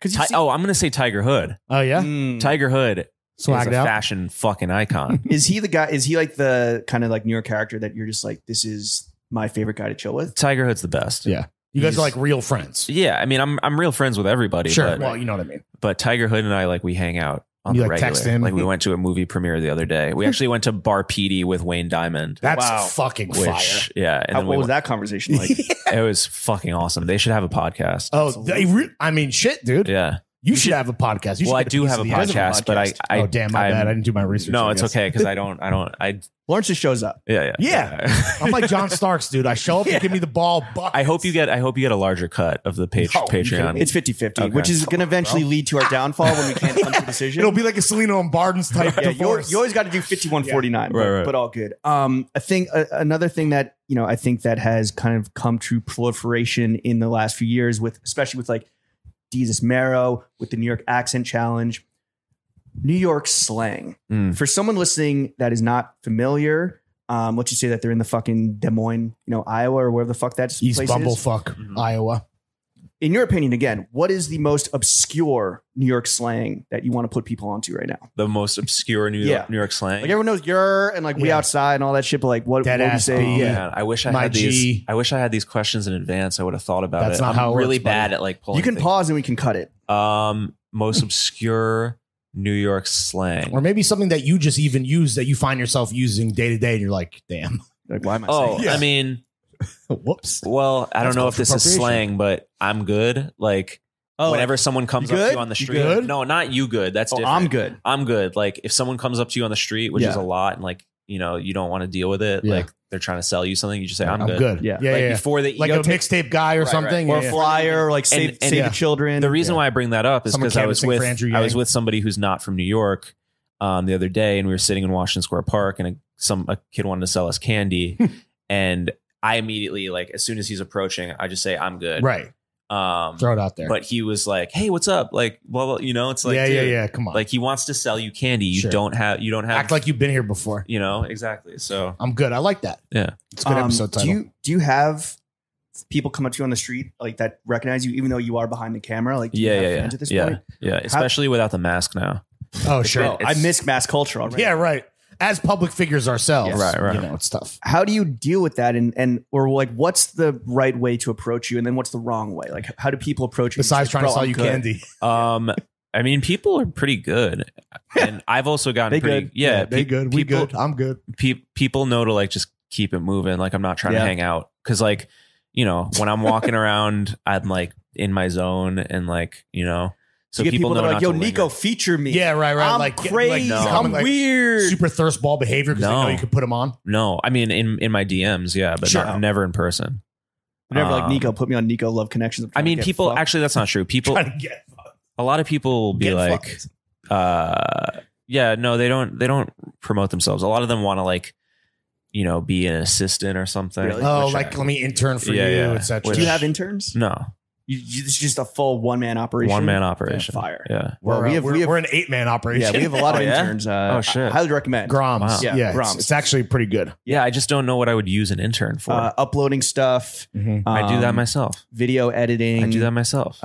Because I'm gonna say Tiger Hood. Oh yeah, Tiger Hood swagged is a out. fashion fucking icon. is he the guy? Is he like the kind of like New York character that you're just like, this is my favorite guy to chill with? Tiger Hood's the best. Yeah, you guys He's- are like real friends. Yeah, I mean, I'm real friends with everybody. Sure. But, Well, you know what I mean. but Tiger Hood and I, like, we hang out on You, the like, regular. text him? Like, we went to a movie premiere the other day. We actually went to Bar Petey with Wayne Diamond. That's Wow. fucking Which, fire. yeah, and then What was that conversation like? It was fucking awesome. They should have a podcast. Oh, I mean, shit, dude. Yeah. You should have a podcast. You should Well, I get do piece have a of the answer. podcast, but I Oh, damn, my bad. I didn't do my research. No, I it's guess. okay because I Lawrence just shows up. yeah. Yeah. I'm like John Starks, dude. I show up and give me the ball. Buckets. I hope you get a larger cut of the No, you kidding Patreon. me? It's 50-50, Okay. which is going to eventually lead to our downfall when we can't come to a decision. It'll be like a Selena and Barden's type Yeah, divorce. you always got to do 51-49, but, Right. but all good. I think another thing that I think that has kind of come to proliferation in the last few years, with especially with like Jesus Marrow, with the New York Accent Challenge, New York slang. Mm. For someone listening that is not familiar, let's just say that they're in the fucking Des Moines, Iowa or wherever the fuck that East place is. Bumblefuck, Iowa. In your opinion, again, what is the most obscure New York slang that you want to put people onto right now? The most obscure New York slang. Like everyone knows "you're" and like "we Yeah. outside" and all that shit, but like what Dead would you ass say? B. Yeah. Man, I wish I My had G. these. I wish I had these questions in advance. I would have thought about That's it. not I'm how it really works, buddy. bad at like pulling. You can things. pause and we can cut it. Most obscure New York slang. Or maybe something that you just even use that you find yourself using day to day and you're like, damn. Like, why am I Oh, saying Yeah. I mean, Whoops. well, I That's don't know if this is appropriation. slang, but I'm good. Like whenever someone comes you up to good? you on the You street. good? No, not you good. That's Oh, different. I'm good. I'm good. Like if someone comes up to you on the street, which Yeah. is a lot, and like you don't want to deal with it, Yeah. like they're trying to sell you something, you just say, "I'm, I'm good." good. Yeah. Yeah. Like yeah. before they Like a mixtape guy or Right, something. Or Yeah. a flyer, or like save and save yeah. the children. The reason why I bring that up is Someone because I was canvassing with for Andrew I was Yang. with somebody who's not from New York the other day, and we were sitting in Washington Square Park, and a kid wanted to sell us candy, and I immediately, like, as soon as he's approaching, I just say, "I'm good." Right. Throw it out there. But he was like, "Hey, what's up?" Like, well, it's like, yeah. dude, Come on. like he wants to sell you candy. You Sure. don't have. Act like you've been here before. Exactly. So I'm good. I like that. yeah. It's a good episode title. do you have people come up to you on the street like that recognize you even though you are behind the camera? Like do you have fans at this point? Yeah. Especially without the mask now. Oh, sure. I miss mass culture already. Yeah, right. As public figures ourselves, Yes. Right. it's tough. How do you deal with that, and or like what's the right way to approach you, and then what's the wrong way? Like how do people approach you? Besides It's trying like, to "Bro, sell I'm you good." candy. I mean, people are pretty good, and I've also gotten They pretty. good. Yeah, they good. We people, good. I'm good. People know to like just keep it moving. Like I'm not trying Yeah. to hang out because like when I'm walking around, I'm like in my zone and like so You get people that know are not like, "Yo, to Nico, linger. feature me." Yeah, right. I'm like crazy. no. I'm like, weird. Super thirst ball behavior because they No. know you can put them on. No, I mean in my DMs, yeah, but Sure. never in person. Never like Um, Nico. Put me on Nico Love Connections. I'm I trying to mean, get people fucked. actually that's not true. People, Trying to get a lot of people will be Get like, fucked. Yeah, no, they don't promote themselves. A lot of them want to like, be an assistant or something. Really? Oh, Which like I- let me intern for Yeah, you, yeah. etc. Do you have interns? No, It's just a full one-man operation. one-man operation. Fire. Yeah. Well, we have we're an 8-man operation. yeah, we have a lot of Oh, yeah? interns. Oh, shit. I highly recommend. Groms. Wow. Yeah, Yeah, Groms. it's actually pretty good. Yeah, I just don't know what I would use an intern for. Uploading stuff. I do that um, myself. Video editing. I do that myself.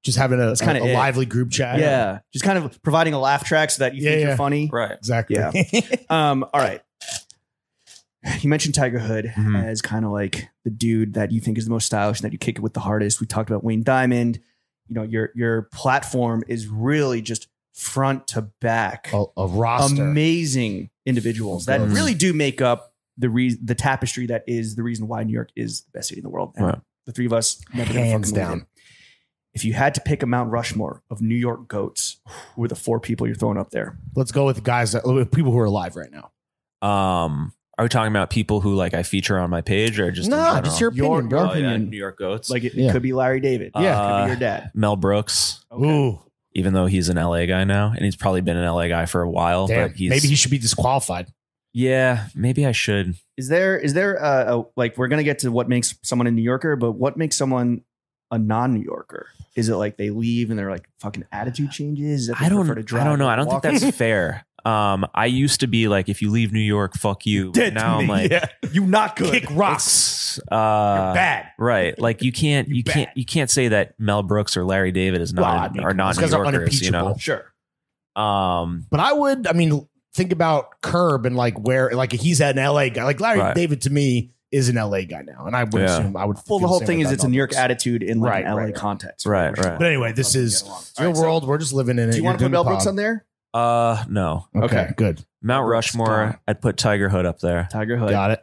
Just having a kinda a it. lively group chat. Yeah, just kind of providing a laugh track so that you think Yeah, you're yeah. funny. Right. exactly. Yeah. All right. You mentioned Tiger Hood Mhm. as kind of like the dude that you think is the most stylish and that you kick it with the hardest. We talked about Wayne Diamond. Your platform is really just front to back. a roster. Amazing individuals that Mhm. really do make up the tapestry that is the reason why New York is the best city in the world. And Right. the three of us never gonna Hands fucking lose down. it. If you had to pick a Mount Rushmore of New York goats, who are the four people you're throwing up there? Let's go with with people who are alive right now. Are we talking about people who like I feature on my page or just in No, general? just your opinion, Your bro. Oh, yeah, opinion. New York goats. Like it Yeah. could be Larry David. Yeah. It could be your dad. Mel Brooks, Ooh, even though he's an LA guy now, and he's probably been an LA guy for a while. damn. But he's Maybe he should be disqualified. Yeah, maybe I should. Is there like we're gonna get to what makes someone a New Yorker, but what makes someone a non-New Yorker? Is it like they leave and they're like fucking attitude changes? Is it they I don't prefer to drive know. or I don't think walk? that's fair. I used to be like, if you leave New York, fuck you. But Dead to now I'm me. like, yeah. you not good. Kick rocks. it's, You're bad. right. Like you can't bad. you can't say that Mel Brooks or Larry David is Well, not I mean, are not those New guys are Yorkers. You know. unimpeachable. Sure. But I mean, think about Curb and like where, like he's an LA guy. Like Larry Right. David to me is an LA guy now, and I would Yeah. assume I would. Well, the feel whole same thing way is about it's a New York Brooks. attitude in like Right, an LA right. context. Right, right. But anyway, this is Get along. it's your All right, so world. We're just living in it. Do you want to You're put Mel doing Brooks the on there? No. pod. Okay. Good. Mount Brooks, Rushmore, gone. I'd put Tiger Hood up there. Tiger Hood. Got it.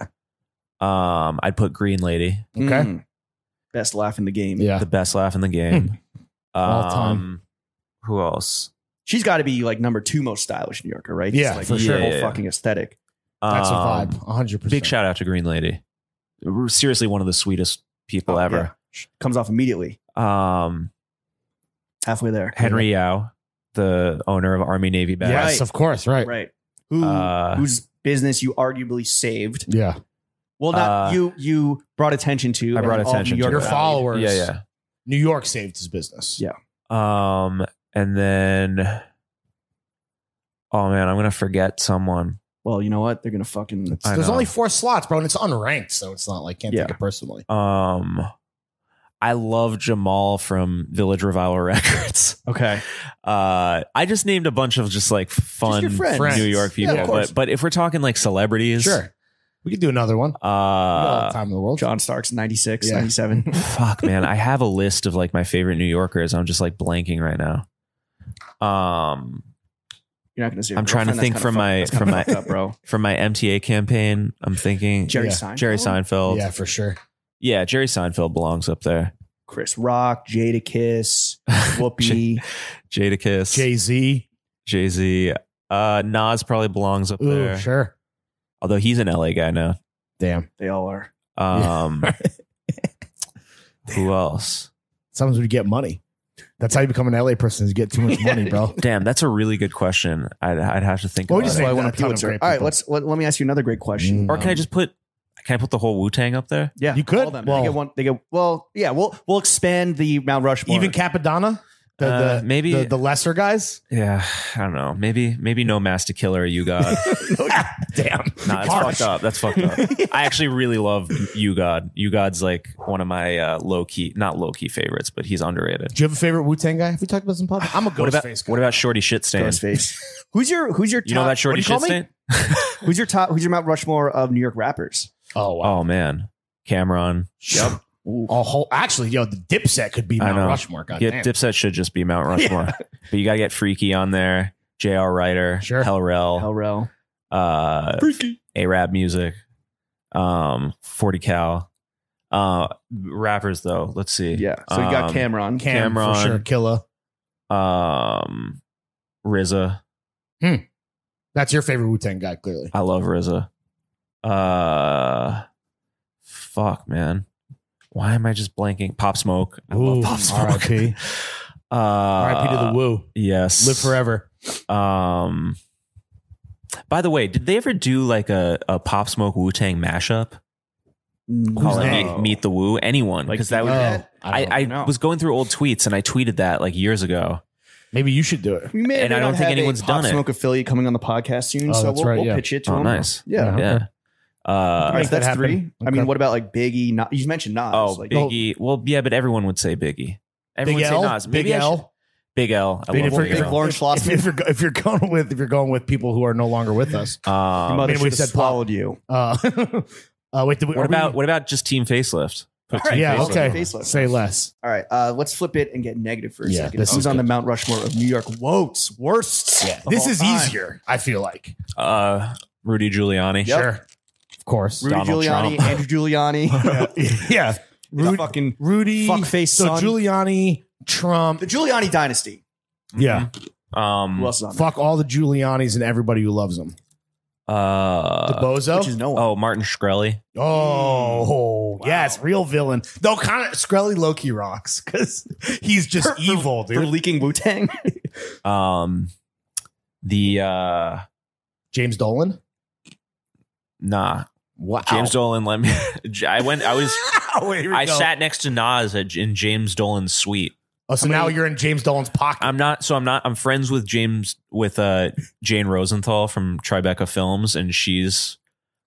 I'd put Green Lady, Okay. Best laugh in the game. Yeah. the best laugh in the game. All time. Who else? She's got to be like number 2 most stylish New Yorker, right? Yeah, like for the sure. whole Yeah, yeah. fucking aesthetic. That's a Um, vibe. 100%. Big shout out to Green Lady. Seriously, one of the sweetest people Oh, ever. yeah. Comes off immediately. Halfway there. Henry Yao, the owner of Army Navy Bags. Yes, Right. of course. Right. Right. Whose business you arguably saved. Yeah. Well, not you brought attention to. I brought and all of attention New to York Your it. rallied. followers. Yeah, New York saved his business. Yeah. yeah. And then, oh man, I'm gonna forget someone. Well, you know what? They're gonna fucking. I There's know. only 4 slots, bro, and it's unranked, so it's not like can't Yeah. take it personally. I love Jamal from Village Revival Records. Okay. I just named a bunch of just like fun your friends. New York Yeah, people, of course. but if we're talking like celebrities, Sure. We could do another one. We got all the time in the world. John Starks, 96, Yeah. 97. fuck man, I have a list of like my favorite New Yorkers. I'm just like blanking right now. You're not gonna say. I'm trying to think from my up, bro. from my MTA campaign. I'm thinking Jerry Yeah. Seinfeld. Jerry Seinfeld. Yeah, for sure. Yeah, Jerry Seinfeld belongs up there. Chris Rock, Jadakiss, Whoopi. Jadakiss, Jay-Z. Jay-Z. Nas probably belongs up Ooh, there. sure. Although he's an LA guy now. Damn. They all are. Who else? Sometimes we get money. That's how you become an LA person is you get too much money, bro. Damn, that's a really good question. I'd have to think Well, we about just it. named I want a to ton of Pulitzer. great All right, people. let me ask you another great question. Or can I just put the whole Wu-Tang up there? Yeah, You could. all of them. Well- they get one. They get well. Yeah, we'll expand the Mount Rushmore. Even Capadonna? The maybe- the lesser guys? Yeah, I don't know. Maybe no Master Killer or You God. Damn. Nah, that's Harsh. fucked up. That's fucked up. I actually really love You God. You God's like one of my not low key favorites, but he's underrated. Do you have a favorite Wu-Tang guy? Have we talked about some podcast? I'm a What about Ghostface guy. what about Shorty Shitstain? Ghostface. Who's your top? You know that Shorty what do you call me? Shitstain? Who's your Mount Rushmore of New York rappers? Oh, wow. Oh man, Cameron. Yep. Actually, the Dipset could be I Mount know. Rushmore. God Yeah, damn. Dipset should just be Mount Rushmore, but you gotta get Freaky on there. J.R. Ryder, Sure. Hellrel, Hellrel. Freaky. Arab music, 40 Cal. Rappers though, let's see. Yeah. So you got Um, Cameron. Cameron. For sure. Killa. RZA. That's your favorite Wu-Tang guy, clearly. I love RZA. Fuck, man. Why am I just blanking? Pop Smoke. I love Pop Smoke. R.I.P. R.I.P. to the Woo. Yes. Live forever. By the way, did they ever do like a Pop Smoke Wu-Tang mashup? Call it No. Meet the Woo? Anyone? Like, Because that do would. that? I know. was going through old tweets and I tweeted that like years ago. Maybe you should do it. We may or And may I not don't think have anyone's a done Pop it. Smoke affiliate coming on the podcast soon, Oh, so that's we'll, right, we'll yeah. pitch it to Oh, him. nice. Yeah. Yeah. Yeah. Okay. All right, Make so that's that happen. 3. I mean, Okay. what about like Biggie? You mentioned Nas. Oh, like, Biggie. Well, yeah, but everyone would say Biggie. Everyone Big would say L. Nas. Big Maybe I should- L. Big L. I I mean, love if Big you're, Big L. Lawrence Schlossman. if you're going with people who are no longer with us. Your mother mean, we should have said Pop. swallowed you. Wait, What about just Team Facelift? Put All right, Team Yeah, Facelift. okay. Facelift. Say less. All right, let's flip it and get negative for a Yeah, second. this Who's is on the good. Mount Rushmore of New York woes, worsts? Yeah, of this all is time? easier. I feel like. Rudy Giuliani. Yep. Sure, of course. Rudy Donald Giuliani, Trump. Andrew Giuliani, yeah, the fucking Rudy, fuckface so son. Giuliani, Trump. the Giuliani dynasty. Yeah, Who else is on there? fuck all the Giulianis and everybody who loves them. The bozo. Which is no one. Oh, Martin Shkreli. Oh, yes, real villain. Though kind of Skrelly Loki rocks because he's just evil, for dude. leaking Wu-Tang. The James Dolan. nah. Wow. James Dolan let me. Wait, here we I go. sat next to Nas in James Dolan's suite. Oh, so now you're in James Dolan's pocket. I'm friends with Jane Rosenthal from Tribeca Films, and she's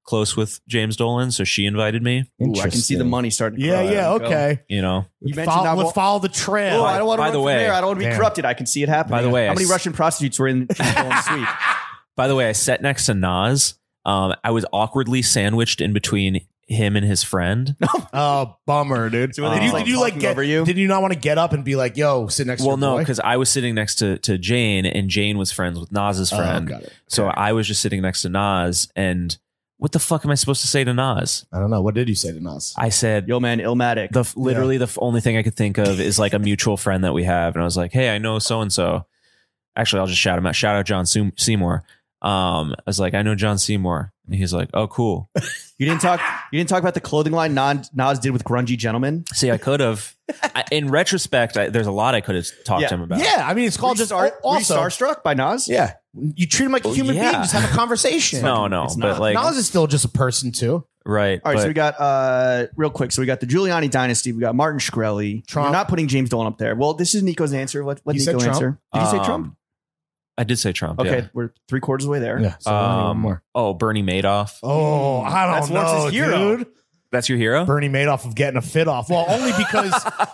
close with James Dolan, so she invited me. Ooh, I can see the money starting to Yeah, grow. yeah, Go. okay. You know. You mentioned Follow, that let's one- follow the trail. Oh, I don't want to By run the from way- there. I don't want to be Damn. corrupted. I can see it happening. By the way, how I many s- Russian prostitutes were in Dolan's suite? By the way, I sat next to Nas. I was awkwardly sandwiched in between him and his friend. Oh, bummer, dude. So were they did you, just, did you like talking get? over you? Did you not want to get up and be like, "Yo, sit next to Well, your no, boy"? because I was sitting next to Jane, and Jane was friends with Nas's Oh, friend. got it. So I was just sitting next to Nas, and what the fuck am I supposed to say to Nas? I don't know. What did you say to Nas? I said, Yo, man, Illmatic. literally the only thing I could think of is like a mutual friend that we have, and I was like, "Hey, I know so and so." Actually, I'll just shout him out. Shout out John Seymour. I was like, "I know John Seymour," and he's like, "Oh, cool." You didn't talk about the clothing line Nas did with Grungy Gentlemen. See, I could have. In retrospect, there's a lot I could have talked Yeah. to him about. Yeah, I mean, it's called just Were you also. starstruck by Nas? Yeah, you treat him like a human yeah. being. Just have a conversation. No, It's but not. like, Nas is still just a person too. right. All right, but so we got real quick. So we got the Giuliani dynasty. We got Martin Shkreli. Trump. We're not putting James Dolan up there. Well, this is Nico's answer. Let You said Nico Trump. answer. Did you say Trump? I did say Trump. Okay, Yeah. we're 3/4 of the way there. Yeah. So one more. Oh, Bernie Madoff. Oh, I That's don't know, Lawrence's hero. dude. That's your hero? Bernie Madoff of getting a fit off. Well,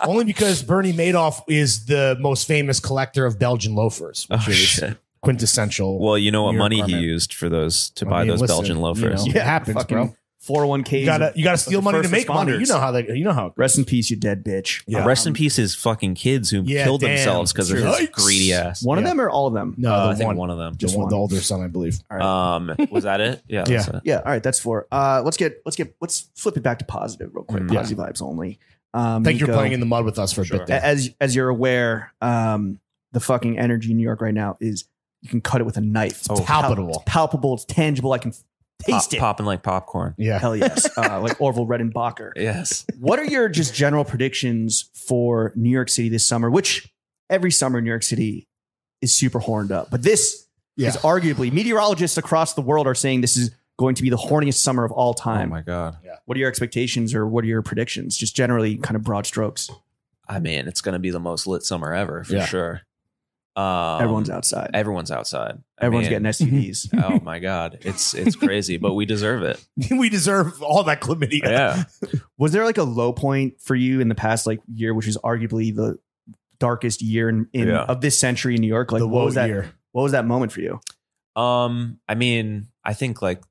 only because Bernie Madoff is the most famous collector of Belgian loafers, which Oh, is shit. quintessential. Well, you know what New York money garment. he used for those to I buy mean, those listen, Belgian you loafers. know. It happens, fucking bro. 401k. You gotta steal money to make money. You know how they. You know how. Rest in peace, you dead bitch. Yeah. Rest in peace, his fucking kids who Yeah, killed damn. themselves because of his Yikes. greedy ass. One of Yeah. them or all of them? No, I the think one of them. Just one. the older son, I believe. All right. Was that it? Yeah. Yeah. That's it. Yeah. All right. That's 4. Let's flip it back to positive real quick. Yeah. Positive vibes only. Thank you for Nico, playing in the mud with us for a Sure. bit there. As you're aware, the fucking energy in New York right now is you can cut it with a knife. Oh. Palpable. It's palpable. It's tangible. I can taste it. Popping like popcorn. Yeah. Hell yes. Like Orville Redenbacher. Yes. What are your just general predictions for New York City this summer? Which every summer New York City is super horned up, but this Yeah. is arguably meteorologists across the world are saying this is going to be the horniest summer of all Oh time. my God. What are your expectations or what are your predictions? Just generally kind of broad strokes. I mean, it's going to be the most lit summer ever for Yeah. sure. Everyone's outside. Everyone's outside. I Everyone's mean, getting STDs. Oh my God. It's crazy, but we deserve it. We deserve all that chlamydia. Yeah. Was there like a low point for you in the past like year, which is arguably the darkest year in Yeah. of this century in New York? Like The what was woe that? year. What was that moment for you? I mean, I think like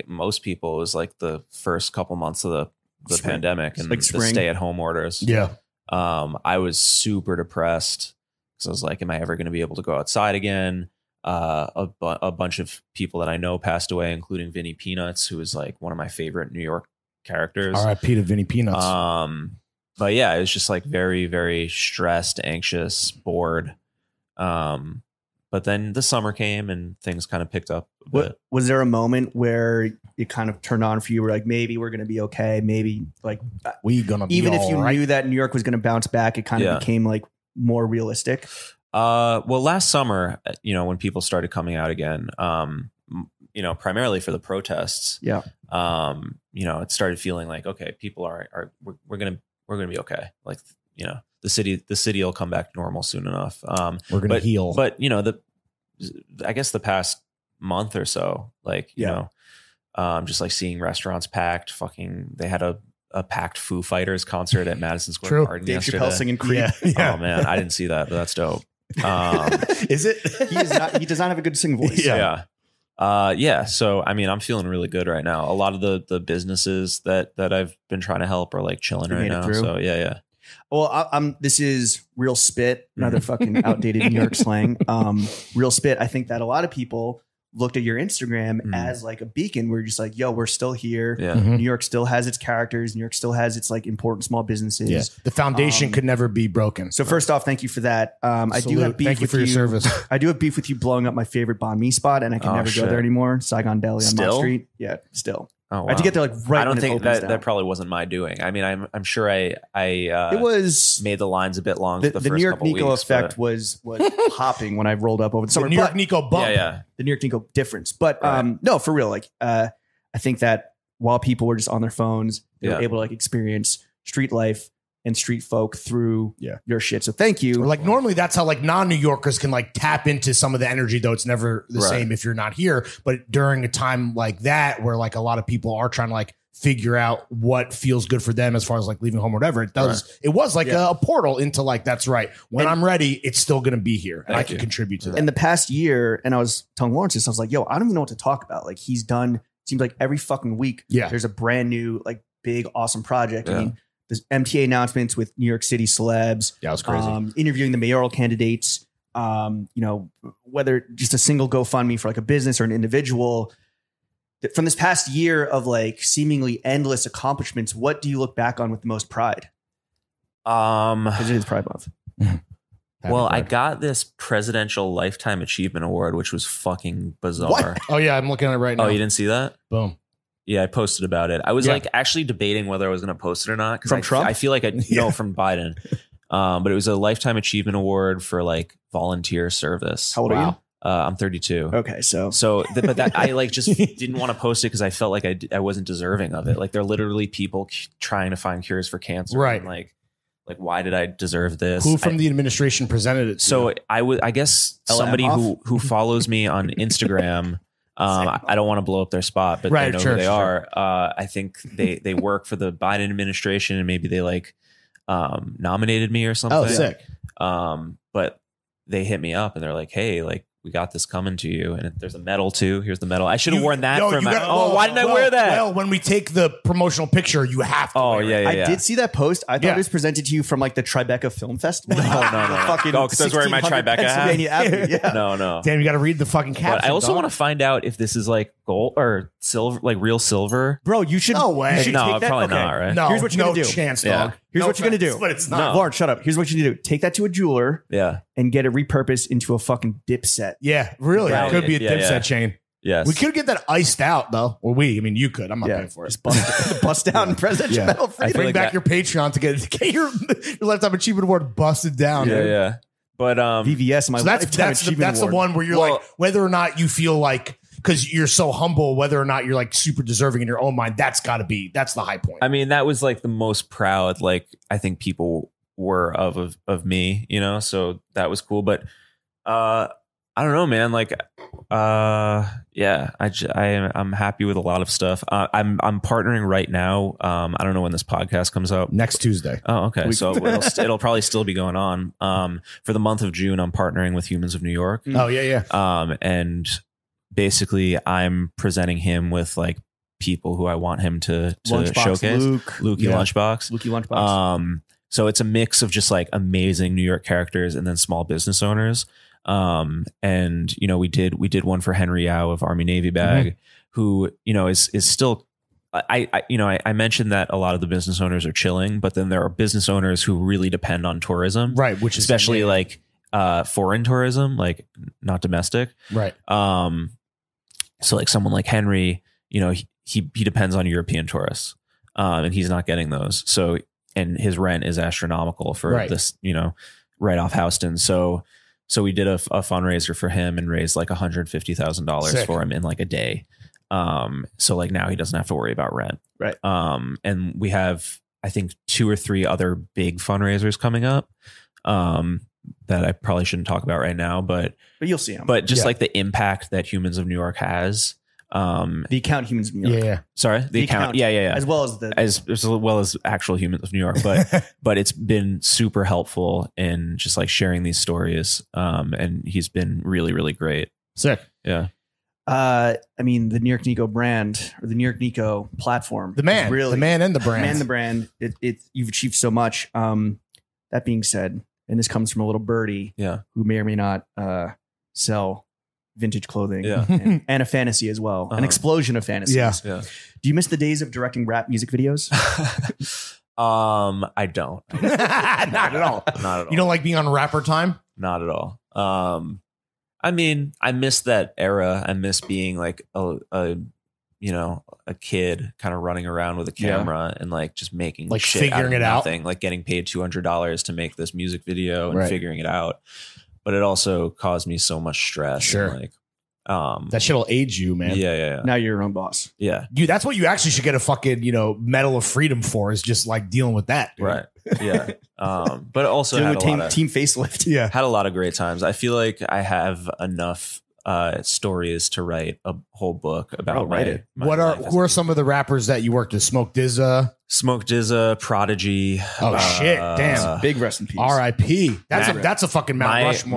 most people, it was like the first couple months of the Spring. pandemic and Like the spring. stay-at-home orders. Yeah. I was super depressed because I was like, "Am I ever going to be able to go outside again?" A bunch of people that I know passed away, including Vinny Peanuts, who is like one of my favorite New York characters. R.I.P. to Vinny Peanuts. But yeah, it was just like very, very stressed, anxious, bored. But then the summer came and things kind of picked up a bit. What was there a moment where it kind of turned on for you? Where like maybe we're going to be okay. Maybe like we gonna be even if all you right. knew that New York was going to bounce back, it kind of Yeah. became like more realistic? Well, last summer, when people started coming out again, primarily for the protests, Yeah. It started feeling like, okay, people we're gonna be okay. Like, the city will come back to normal soon enough. We're gonna heal. But I guess the past month or so, like, just like seeing restaurants packed. They had a packed Foo Fighters concert at Madison Square Garden Dave yesterday. Chappelle singing Creep. Yeah. Oh man, I didn't see that, but that's dope. Is it? He does not have a good singing voice. Yeah. So, I mean, I'm feeling really good right now. A lot of the businesses that I've been trying to help are like chilling right made it now. through? So yeah. Well, this is real spit, another fucking outdated New York slang. Real spit. I think that a lot of people looked at your Instagram as like a beacon. We're just like, yo, we're still here. Yeah. Mhm. New York still has its characters. New York still has its like important small businesses. Yeah. The foundation could never be broken. So first off, thank you for that. I do have beef Thank you with for your service. I do have beef with you blowing up my favorite banh mi spot, and I can Oh, never shit. go there anymore. Saigon Deli on Mott Still? Street. Yeah, still. Oh, wow. I had to get there like right. I don't when think it opens that down. probably wasn't my doing. I mean, I'm sure It I was made the lines a bit long the for the New first York couple Nico weeks, effect but- was popping when I rolled up over the The summer. New York But Nico bump. Yeah. the New York Nico difference. But Right. no, for real. Like I think that while people were just on their phones, they were Yeah. able to like experience street life and street folk through Yeah. your shit. So thank you. Or like normally that's how like non-New Yorkers can like tap into some of the energy, though it's never the Right. same if you're not here. But during a time like that where like a lot of people are trying to like figure out what feels good for them as far as like leaving home or whatever, it was like Yeah. a portal into like, that's right. When And- I'm ready, it's still going to be here. And I Thank can you. contribute to that. in the past year, and I was telling Lawrence this, I was like, yo, I don't even know what to talk about. Like he's done, seems like every fucking week, Yeah. there's a brand new, like big, awesome project. I Yeah. mean, there's MTA announcements with New York City celebs, Yeah, it was crazy. interviewing the mayoral candidates, whether just a single GoFundMe for like a business or an individual. From this past year of like seemingly endless accomplishments, what do you look back on with the most pride? Because it is Pride Month. Well, I Happy got this Presidential Lifetime Achievement Award, which was fucking bizarre. What? Oh yeah, I'm looking at it right now. Oh, you didn't see that? Boom. Yeah, I posted about it. I was Yeah. like actually debating whether I was going to post it or not. From Trump? I feel like Yeah. no, from Biden. But it was a Lifetime Achievement Award for like volunteer service. How old are you? I'm 32. Okay, so But that I like just didn't want to post it because I felt like I wasn't deserving of it. Like they're literally people trying to find cures for cancer. Right. And like why did I deserve this? Who from the administration presented it to So you? I guess Ella somebody Emhoff? who follows me on Instagram. I don't want to blow up their spot, but Right, they know sure, who they sure. are. I think they work for the Biden administration, and maybe they like nominated me or something. Oh, sick. But they hit me up and they're like, "Hey, like we got this coming to you, and there's a medal too. Here's the medal. I should have worn that for my. Why didn't I wear that? Well, when we take the promotional picture, you have to. Oh wear it. yeah, yeah, I yeah. did see that post. I thought Yeah. it was presented to you from like the Tribeca Film Festival. No. The fucking Oh, 'cause I was wearing my 1600 Tribeca hat? Pennsylvania Avenue. Yeah. No. Damn, you got to read the fucking caption. But I also dog. want to find out if this is like gold or silver, like real silver. Bro, you should. No way. You should No, take that. probably Okay. not, right? No, Here's what you're no gonna do. chance, Yeah. dog. Here's No what you're gonna offense, do. but it's not. No. Lawrence, shut up. Here's what you need to do. Take that to a jeweler Yeah. and get it repurposed into a fucking Dipset. Yeah, really. Right. It could be a Yeah, Dipset yeah. chain. Yes. We could get that iced out though. Or I mean, you could. I'm not paying for it. Just bust down presidential Yeah. medal I freedom. feel Bring like back that- your Patreon to get your lifetime achievement award busted down. Yeah, dude. yeah. But VVS, my So that's lifetime that's the, achievement that's the award. one where you're Well- like, whether or not you feel like, because you're so humble, whether or not you're like super deserving in your own mind, that's the high point. I mean, that was like the most proud, like I think people were of me, you know. So that was cool. But I don't know, man. Like, yeah, I'm happy with a lot of stuff. I'm partnering right now. I don't know when this podcast comes out. Next Tuesday. Oh, okay. So it'll probably still be going on. For the month of June, I'm partnering with Humans of New York. Mm. Oh yeah. And basically, I'm presenting him with like people who I want him to Lunchbox showcase. Luke. Lukey Yeah. Lunchbox. Lukey Lunchbox. So it's a mix of just like amazing New York characters and then small business owners. And you know, we did one for Henry Yao of Army Navy Bag, who, you know, is still, I mentioned that a lot of the business owners are chilling, but then there are business owners who really depend on tourism, Right. Which is especially like foreign tourism, like not domestic. right. So like someone like Henry, you know, he depends on European tourists, and he's not getting those. So, and his rent is astronomical for Right. this, you know, right off Houston. So we did a fundraiser for him and raised like $150,000 Sick. for him in like a day. So like now he doesn't have to worry about rent. Right. And we have, I think, 2 or 3 other big fundraisers coming up. That I probably shouldn't talk about right now, but you'll see him. But just Yeah. like the impact that Humans of New York has. The account Humans of New York. Yeah. Sorry, the account. Yeah. As well as the As well as actual Humans of New York, but it's been super helpful in just like sharing these stories. And he's been really, really great. Sick. Yeah. I mean, the New York Nico brand or the New York Nico platform. The man. is really The man and the brand. and the brand. You've achieved so much. That being said, and this comes from a little birdie Yeah. who may or may not sell vintage clothing Yeah. and a fantasy as well, an Uh-huh. explosion of fantasies. Yeah. Yeah. Do you miss the days of directing rap music videos? I don't. Not at all. Not at all. You don't like being on rapper time? Not at all. I mean, I miss that era. I miss being like a kid kind of running around with a camera and like just making Like shit figuring out of it out? nothing, like getting paid $200 to make this music video and Right. figuring it out. But it also caused me so much stress. Sure. And like, That shit'll age you, man. yeah. Now you're your own boss. Yeah. Dude, that's what you actually should get a fucking, Medal of Freedom for, is just like dealing with that. Dude. Right. Yeah. But also Dealing had with a lot of team facelift. Yeah. had a lot of great times. I feel like I have enough stories to write a whole book about. Oh, write it. my What are life as who a are some of the rappers that you worked with? Smoke DZA. Smoke DZA, Prodigy. Oh, shit. Damn. Big rest in peace. R.I.P. Mac- That's a fucking Mount Rushmore.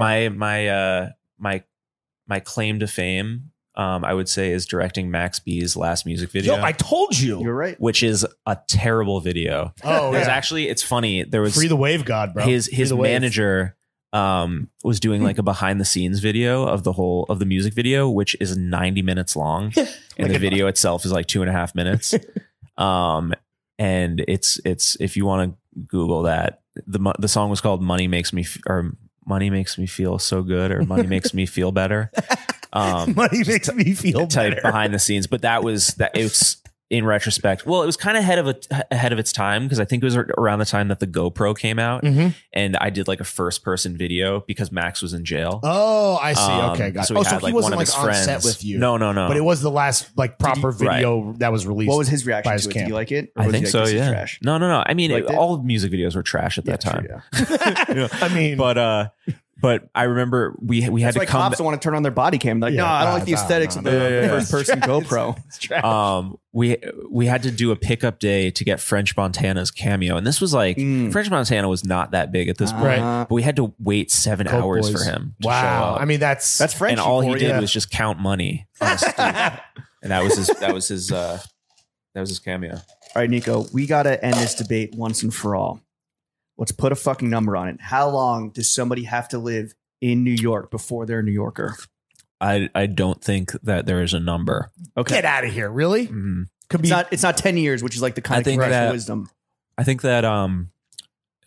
my claim to fame, I would say, is directing Max B's last music video, Yo, I told you. You're right. which is a terrible video. Oh, There's yeah. actually, it's funny. There was Free the wave god, bro. his Free the wave. manager was doing like a behind the scenes video of the music video, which is 90 minutes long, and the video itself is like 2.5 minutes. And it's if you want to Google that, the song was called Money Makes Me Feel So Good, or Money Makes Me Feel Better. Money makes me feel Type better. behind the scenes, but it's in retrospect, well, it was kind of ahead of its time, because I think it was around the time that the GoPro came out, Mhm. and I did like a first person video because Max was in jail. Oh, I see. Okay, got it. So we Oh, so had he like wasn't one of like his on friends set with you. No. But it was the last like proper video that was released. What was his by reaction his to it? camp. Did you like it? Or I was think he like, so. this is Yeah. trash? No. I mean, Liked it? all music videos were trash at that Yeah, time. true, yeah. I mean, But I remember we had That's to why come. cops don't want to turn on their body cam. Like, Yeah, no, I don't like the no, aesthetics no, of no. the Yeah. first person GoPro. it's trash. We had to do a pickup day to get French Montana's cameo, and this was like French Montana was not that big at this point, Right. but we had to wait 7 Coke hours Boys. for him to show Wow. up. I mean, that's French. and all he for did you. was just count money on a stick. And that was his cameo. All right, Nico, we got to end this debate once and for all. Let's put a fucking number on it. How long does somebody have to live in New York before they're a New Yorker? I don't think that there is a number. Okay. get out of here. Really? Mhm. Could be. It's not 10 years, which is like the kind I of think conventional that- wisdom. I think that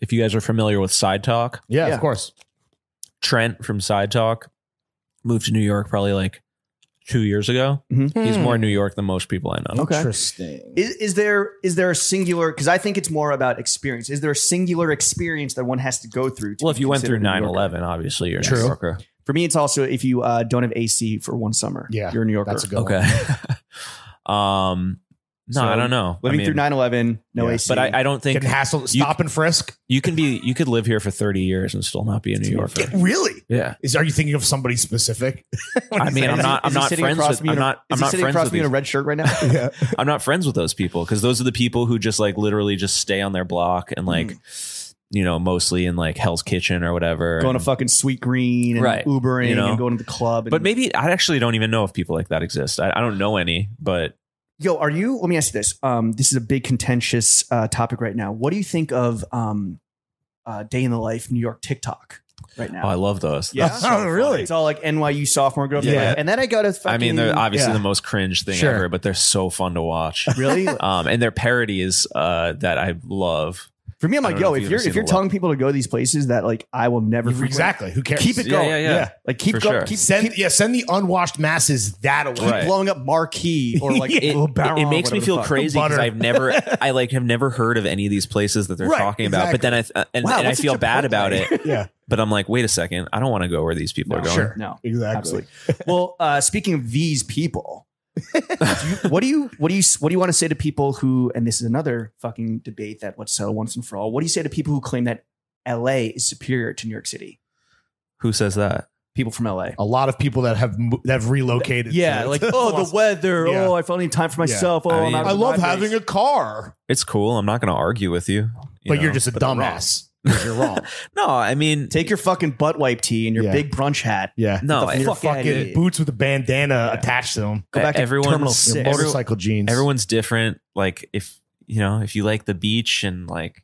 if you guys are familiar with Side Talk, yeah, Yeah. of course. Trent from Side Talk moved to New York probably like 2 years ago. He's more New York than most people I know. Okay. Interesting. Is there a singular, because I think it's more about experience. Is there a singular experience that one has to go through? To Well, be if you went through considered a New Yorker? 9/11, obviously you're a True. New Yorker. For me, it's also if you don't have AC for one summer. Yeah, You're a New Yorker. That's a good one. Okay. No, So, I don't know. Living I mean, through 9/11, no Yeah. AC. but I don't think Getting hassled, stop and frisk. you could live here for 30 years and still not be a New Yorker. Really? Yeah. Are you thinking of somebody specific? I mean, I'm not Is he sitting friends across with from you in a- I'm is he not sitting friends across with from you in a these, red shirt right now? Yeah. I'm not friends with those people, because those are the people who just like literally just stay on their block and like mostly in like Hell's Kitchen or whatever. Going to and- fucking Sweet Green and Right. Ubering You know? and going to the club. And, But maybe I actually don't even know if people like that exist. I don't know any, but Yo, let me ask you this. This is a big contentious topic right now. What do you think of Day in the Life New York TikTok right now? I love those. Yeah. That's so Oh, really? funny. It's all like NYU sophomore girl. Yeah. And then I go to fucking, I mean, they're obviously yeah. the most cringe thing Sure. ever, but they're so fun to watch. really? And their parodies that I love. For me, I'm I like, don't know yo, if if you've you're ever seen the telling people to go to these places that like I will never frequent, Exactly. Who cares? keep it Yeah, going. yeah. Like keep For going. sure. Keep Send the unwashed masses that away. Right. blowing up Marquee or like It- little barrel, It makes me whatever feel the fuck. crazy because Butter. I have never heard of any of these places that they're Right, talking about. But then Wow, and I what's feel a bad Chipotle? about it. Yeah. But I'm like, wait a second, I don't want to go where these people are going. Sure. No, Exactly. absolutely. Well, speaking of these people, what do you want to say to people who? And this is another fucking debate that let's settle once and for all. What do you say to people who claim that LA is superior to New York City? Who says that? People from LA. A lot of people that have relocated. Yeah, to- like the weather. Yeah. Oh, I finally have time for myself. Oh, I I'm mean, out of I the love rat having race. a car, It's cool. I'm not going to argue with you. but know, you're just a but I'm wrong. dumbass because you're wrong. No, I mean, Take your fucking butt wipe tee and your Yeah. big brunch hat. Yeah. No, and your fuck outta fucking here. boots with a bandana attached to them. Go back to Everyone's- Terminal Your 6. motorcycle jeans. everyone's different. Like if you like the beach and like,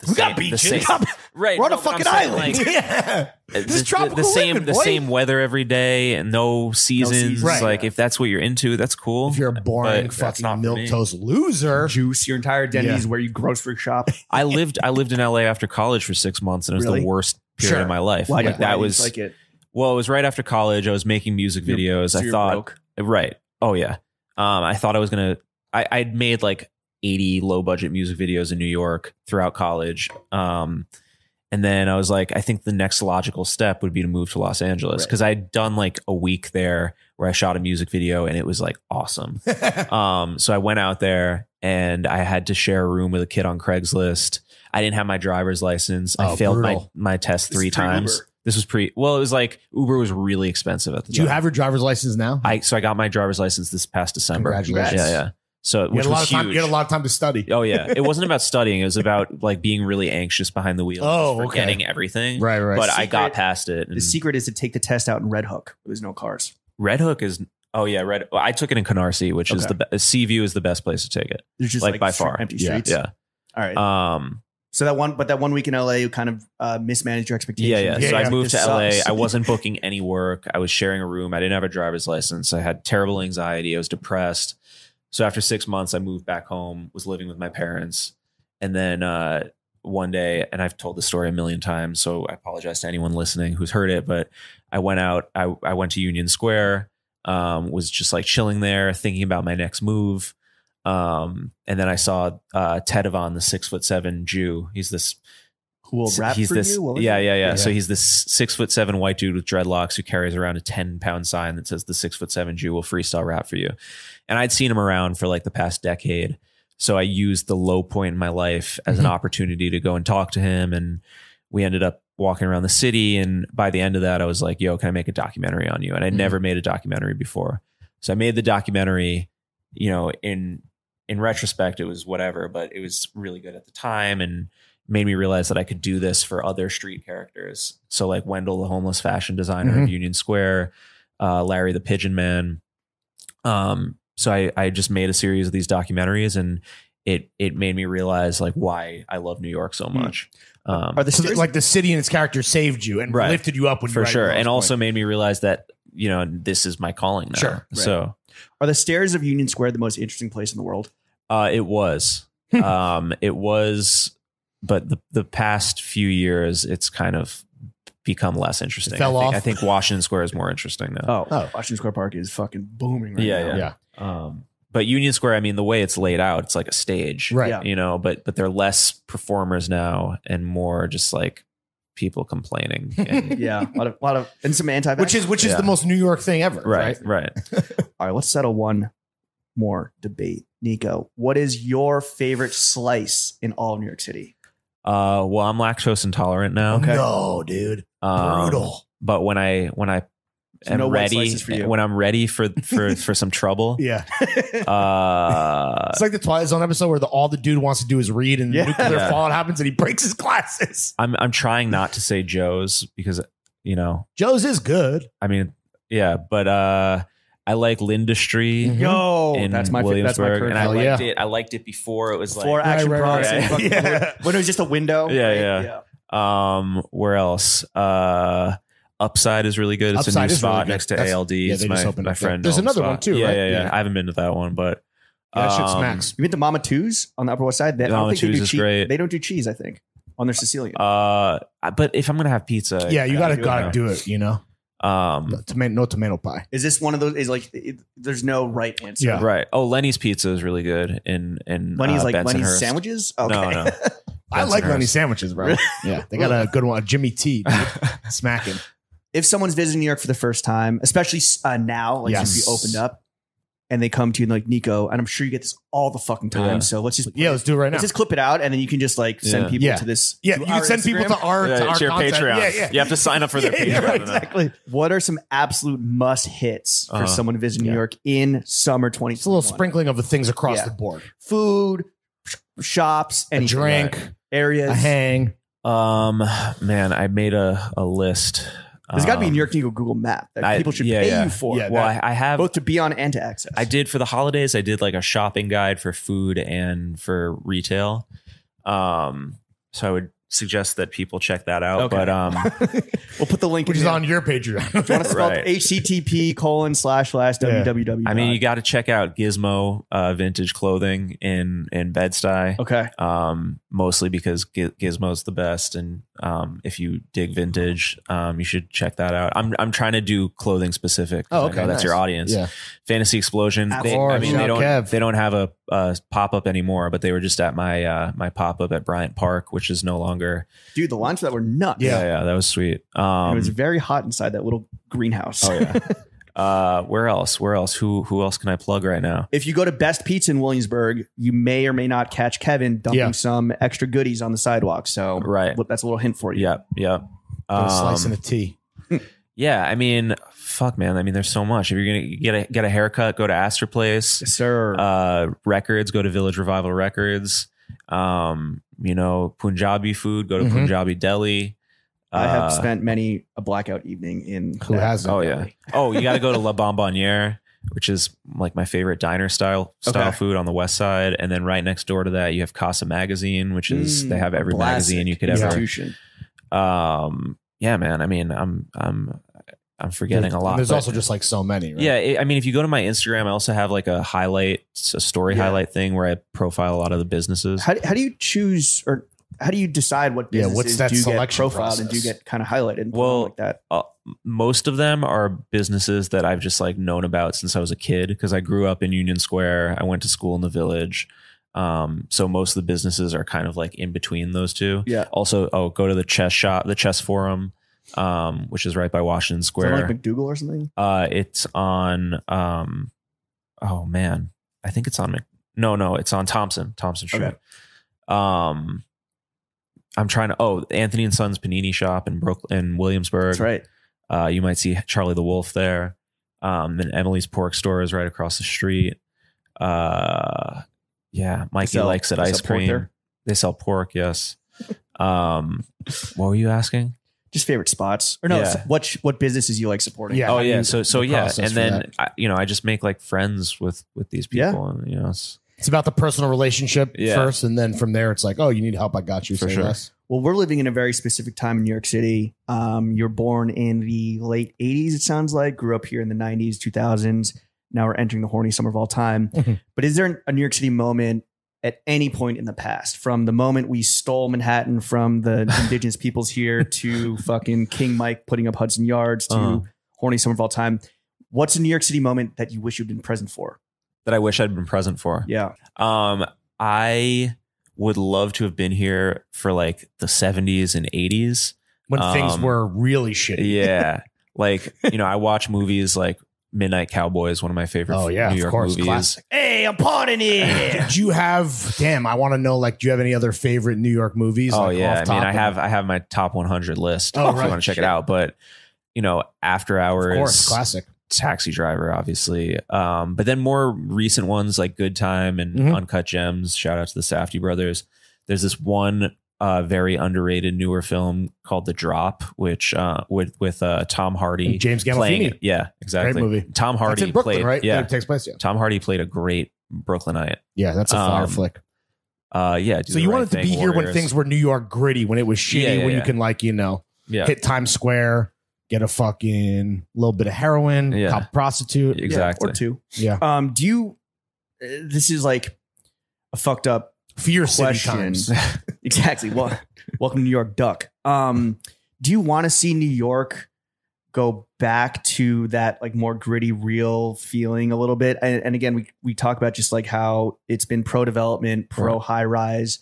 we got beaches. right. We're on a no, but I'm fucking saying, island. like, yeah. This is the tropical same living, the boy. same weather every day and no seasons. seasons. Right. Like if that's what you're into, that's cool. If you're a boring But that's not fucking for milk me. toast loser, Juice, your entire identity Yeah. is where you grocery shop. I lived in LA after college for 6 months and it was Really? the worst period Sure. of my life. Why Like, why that didn't was you like it. well, it was right after college. I was making music videos. So I you're thought broke. right. Oh yeah. I thought I was gonna. I'd made like 80 low budget music videos in New York throughout college. And then I was like, I think the next logical step would be to move to Los Angeles because I'd done like a week there where I shot a music video and it was like awesome. So I went out there and I had to share a room with a kid on Craigslist. I didn't have my driver's license. I Oh, failed brutal. my test This 3 is times. pre-Uber. This was it was like Uber was really expensive at the do time. you have your driver's license now? So I got my driver's license this past December. Congratulations. Yeah. So you which had a lot was of time. huge. You had a lot of time to study. Oh yeah. It wasn't about studying. It was about like being really anxious behind the wheel. Oh, and just okay. forgetting everything. Right. But I Secret- got past it. The and secret is to take the test out in Red Hook. There's no cars. Red Hook is. Oh yeah, well, I took it in Canarsie, which is Okay. Seaview is the best place to take it. There's just Like, by far. empty Yeah. streets. Yeah. All right. So that one week in LA, you kind of mismanaged your expectations. yeah. Yeah, So yeah. I moved to This LA. sucks. I wasn't booking any work. I was sharing a room. I didn't have a driver's license. I had terrible anxiety. I was depressed. So after 6 months, I moved back home, was living with my parents. And then one day, and I've told the story a million times, so I apologize to anyone listening who's heard it, but I went out, I went to Union Square, was just like chilling there, thinking about my next move. And then I saw Ted Avon, the 6'7" Jew. He's this Cool rap he's for this you? What was yeah, it? yeah, yeah. Yeah. So he's this 6'7" white dude with dreadlocks who carries around a 10-pound sign that says the 6'7" Jew will freestyle rap for you. And I'd seen him around for like the past decade. So I used the low point in my life as an opportunity to go and talk to him. And we ended up walking around the city. And by the end of that, I was like, yo, can I make a documentary on you? And I'd never made a documentary before. So I made the documentary, in retrospect, it was whatever, but it was really good at the time and made me realize that I could do this for other street characters. So like Wendell, the homeless fashion designer of Union Square, Larry, the pigeon man. So I just made a series of these documentaries and it made me realize like why I love New York so much. Are the So stairs like the city and its character saved you and Right. lifted you up when you for were at sure. your And lowest also point. made me realize that, this is my calling now. Sure. Right. So are the stairs of Union Square the most interesting place in the world? it was. It was, but the past few years it's kind of become less interesting. It fell off. I think Washington Square is more interesting now. Oh, Washington Square Park is fucking booming right Yeah, now. Yeah. But Union Square, I mean, the way it's laid out, it's like a stage, Right. Yeah. But they're less performers now and more just like people complaining. And, Yeah, a lot of, and some anti. Which is Yeah. the most New York thing ever. right. all right. Let's settle one more debate. Nico, what is your favorite slice in all of New York City? Well, I'm lactose intolerant now. Okay. No, dude. Brutal. But when I So am no white ready, slices for you. when I'm ready for some trouble, Yeah. uh, It's like the Twilight Zone episode where all the dude wants to do is read and Yeah. nuclear Yeah. fallout happens and he breaks his glasses. I'm trying not to say Joe's because Joe's is good. I mean, yeah, but I like Lindustry Mhm. Yo, in that's my Williamsburg, current and I Hell favorite. liked yeah. it. I liked it before it was like For action Right, props. right, and right. fucking- Yeah. When it was just a window. Yeah, yeah. Where else? Upside is really good. It's a Upside new is really spot good. next to That's- ALD. yeah, It's they just my opened up there. friend. There's owns another the one spot. too, Yeah, right? yeah, yeah, Yeah. I haven't been to that one, but Yeah, that shit Um, smacks. You went to Mama Two's on the Upper West Side. I don't Mama think they Two's do is cheese. great. They don't do cheese, I think, on their Sicilian. but if I'm gonna have pizza, Yeah, you gotta do do it, no tomato pie. Is this one of those? Is like there's no right answer. Yeah. right. Oh, Lenny's pizza is really good in Lenny's like Bensonhurst. Lenny's sandwiches. Okay. No, no. I like Bensonhurst. Lenny's sandwiches, bro. Yeah, they got a good one. Jimmy T, dude. Smacking. If someone's visiting New York for the first time, especially now, like Yes. since we opened up, and they come to you and like, Nico, and I'm sure you get this all the fucking time. Yeah. So let's just Let's do it right now. let's just clip it out, and then you can just like send Yeah. people Yeah. to this. Yeah, to you our can send people Instagram. to our your content. Patreon. Yeah, yeah. You have to sign up for their Patreon. right, Exactly. What are some absolute must hits for Uh-huh. someone visiting New York in summer 2021? It's a little sprinkling of the things across Yeah. the board. Food, shops, A anything. drink, areas. a hang. Man, I made a list. There's got to be a New York Nico Google map that people should pay you for. Yeah, Well, I have both to be on and to access. I did for the holidays. I did like a shopping guide for food and for retail. So I would suggest that people check that out. Okay. But We'll put the link Which in is there. on your Patreon. You want to spell Right. http://www. I mean, you got to check out Gizmo vintage clothing in Bed-Stuy. okay. Mostly because Gizmo's the best, and if you dig vintage, you should check that out. I'm trying to do clothing specific. Oh, I okay, know that's nice. your audience. Yeah. Fantasy Explosion. Of They, course. I mean, Shout out Kev. they don't have a pop up anymore, but they were just at my my pop up at Bryant Park, which is no longer. Dude, the lines for that were nuts. Yeah. That was sweet. It was very hot inside that little greenhouse. Oh yeah. Where else? Who else can I plug right now? If you go to Best Pizza in Williamsburg, you may or may not catch Kevin dumping Yeah. some extra goodies on the sidewalk. So Right. that's a little hint for you. Yep. Get a slice and a tea. Yeah. I mean, fuck, man. I mean, there's so much. If you're gonna get a haircut, go to Astor Place. Yes, sir. Records, go to Village Revival Records. Punjabi food, go to Punjabi Deli. I have spent many a blackout evening in. Who hasn't? Oh yeah. Oh, you got to go to La Bonbonniere, which is like my favorite diner style Okay. food on the west side, and then right next door to that you have Casa Magazine, which is they have every magazine you could ever. institution. Yeah, man. I mean, I'm forgetting a lot. There's but- also just like so many, right? Yeah, I mean, if you go to my Instagram, I also have like a story highlight thing where I profile a lot of the businesses. How do you choose or how do you decide what Yeah, businesses what's that do get selection profiled and do process? get kind of highlighted and put Well, on like that? Most of them are businesses that I've just like known about since I was a kid because I grew up in Union Square. I went to school in the Village. So most of the businesses are kind of like in between those two. Yeah. Also, go to the chess shop, the chess forum, which is right by Washington Is that Square. like McDougal or something? It's on, oh man, I think it's on, no, it's on Thompson Street. Okay. I'm trying to, Anthony and Sons Panini Shop in Brooklyn, Williamsburg. That's right. You might see Charlie the Wolf there. Then Emily's Pork Store is right across the street. Yeah, Mikey likes it. they Ice sell pork cream. there? They sell pork. Yes. What were you asking? Just favorite spots or no? Yeah. What businesses you like supporting? Yeah. Oh how do yeah. you- So the yeah, process and for then that? I just make like friends with these people. Yeah. And, It's about the personal relationship Yeah. first, and then from there, it's like, oh, you need help? I got you. For Say sure. less. Well, we're living in a very specific time in New York City. You're born in the late 80s, it sounds like. Grew up here in the 90s, 2000s. Now we're entering the horny summer of all time. Mhm. But is there a New York City moment at any point in the past, from the moment we stole Manhattan from the indigenous peoples here to fucking King Mike putting up Hudson Yards to Uh-huh. horny summer of all time? What's a New York City moment that you wish you'd been present for? that I wish I'd been present for. Yeah. I would love to have been here for like the 70s and 80s. When things were really shitty. Yeah. Like, I watch movies like Midnight Cowboys, one of my favorite Oh, yeah, New of York course, movies. classic. Hey, I'm partying here. Do you have? Damn, I want to know. Like, do you have any other favorite New York movies? Oh like, yeah. off I mean, top I have my top 100 list Oh, if right. you want to check it out. But, After Hours, Of course, classic. Taxi Driver, obviously. But then more recent ones like Good Time and Mhm. Uncut Gems. Shout out to the Safdie brothers. There's this one very underrated newer film called The Drop, which with Tom Hardy, And James playing. Gandolfini. Yeah, exactly. Great movie. Tom That's Hardy in Brooklyn, played. right? Yeah, It takes place. Yeah. Tom Hardy played a great Brooklynite. Yeah, that's a fire Um, flick. Yeah. So you wanted to be here when things were New York gritty, when it was shitty, Yeah, yeah, when you yeah. can Yeah. hit Times Square, get a fucking little bit of heroin, Yeah. cop prostitute. Exactly. Yeah, or two. Yeah. Do you? This is like a fucked up Fear City question. times. Exactly. Well, welcome to New York, Duck. Do you want to see New York go back to that like more gritty, real feeling a little bit? And again, we talk about just like how it's been pro development, pro high rise.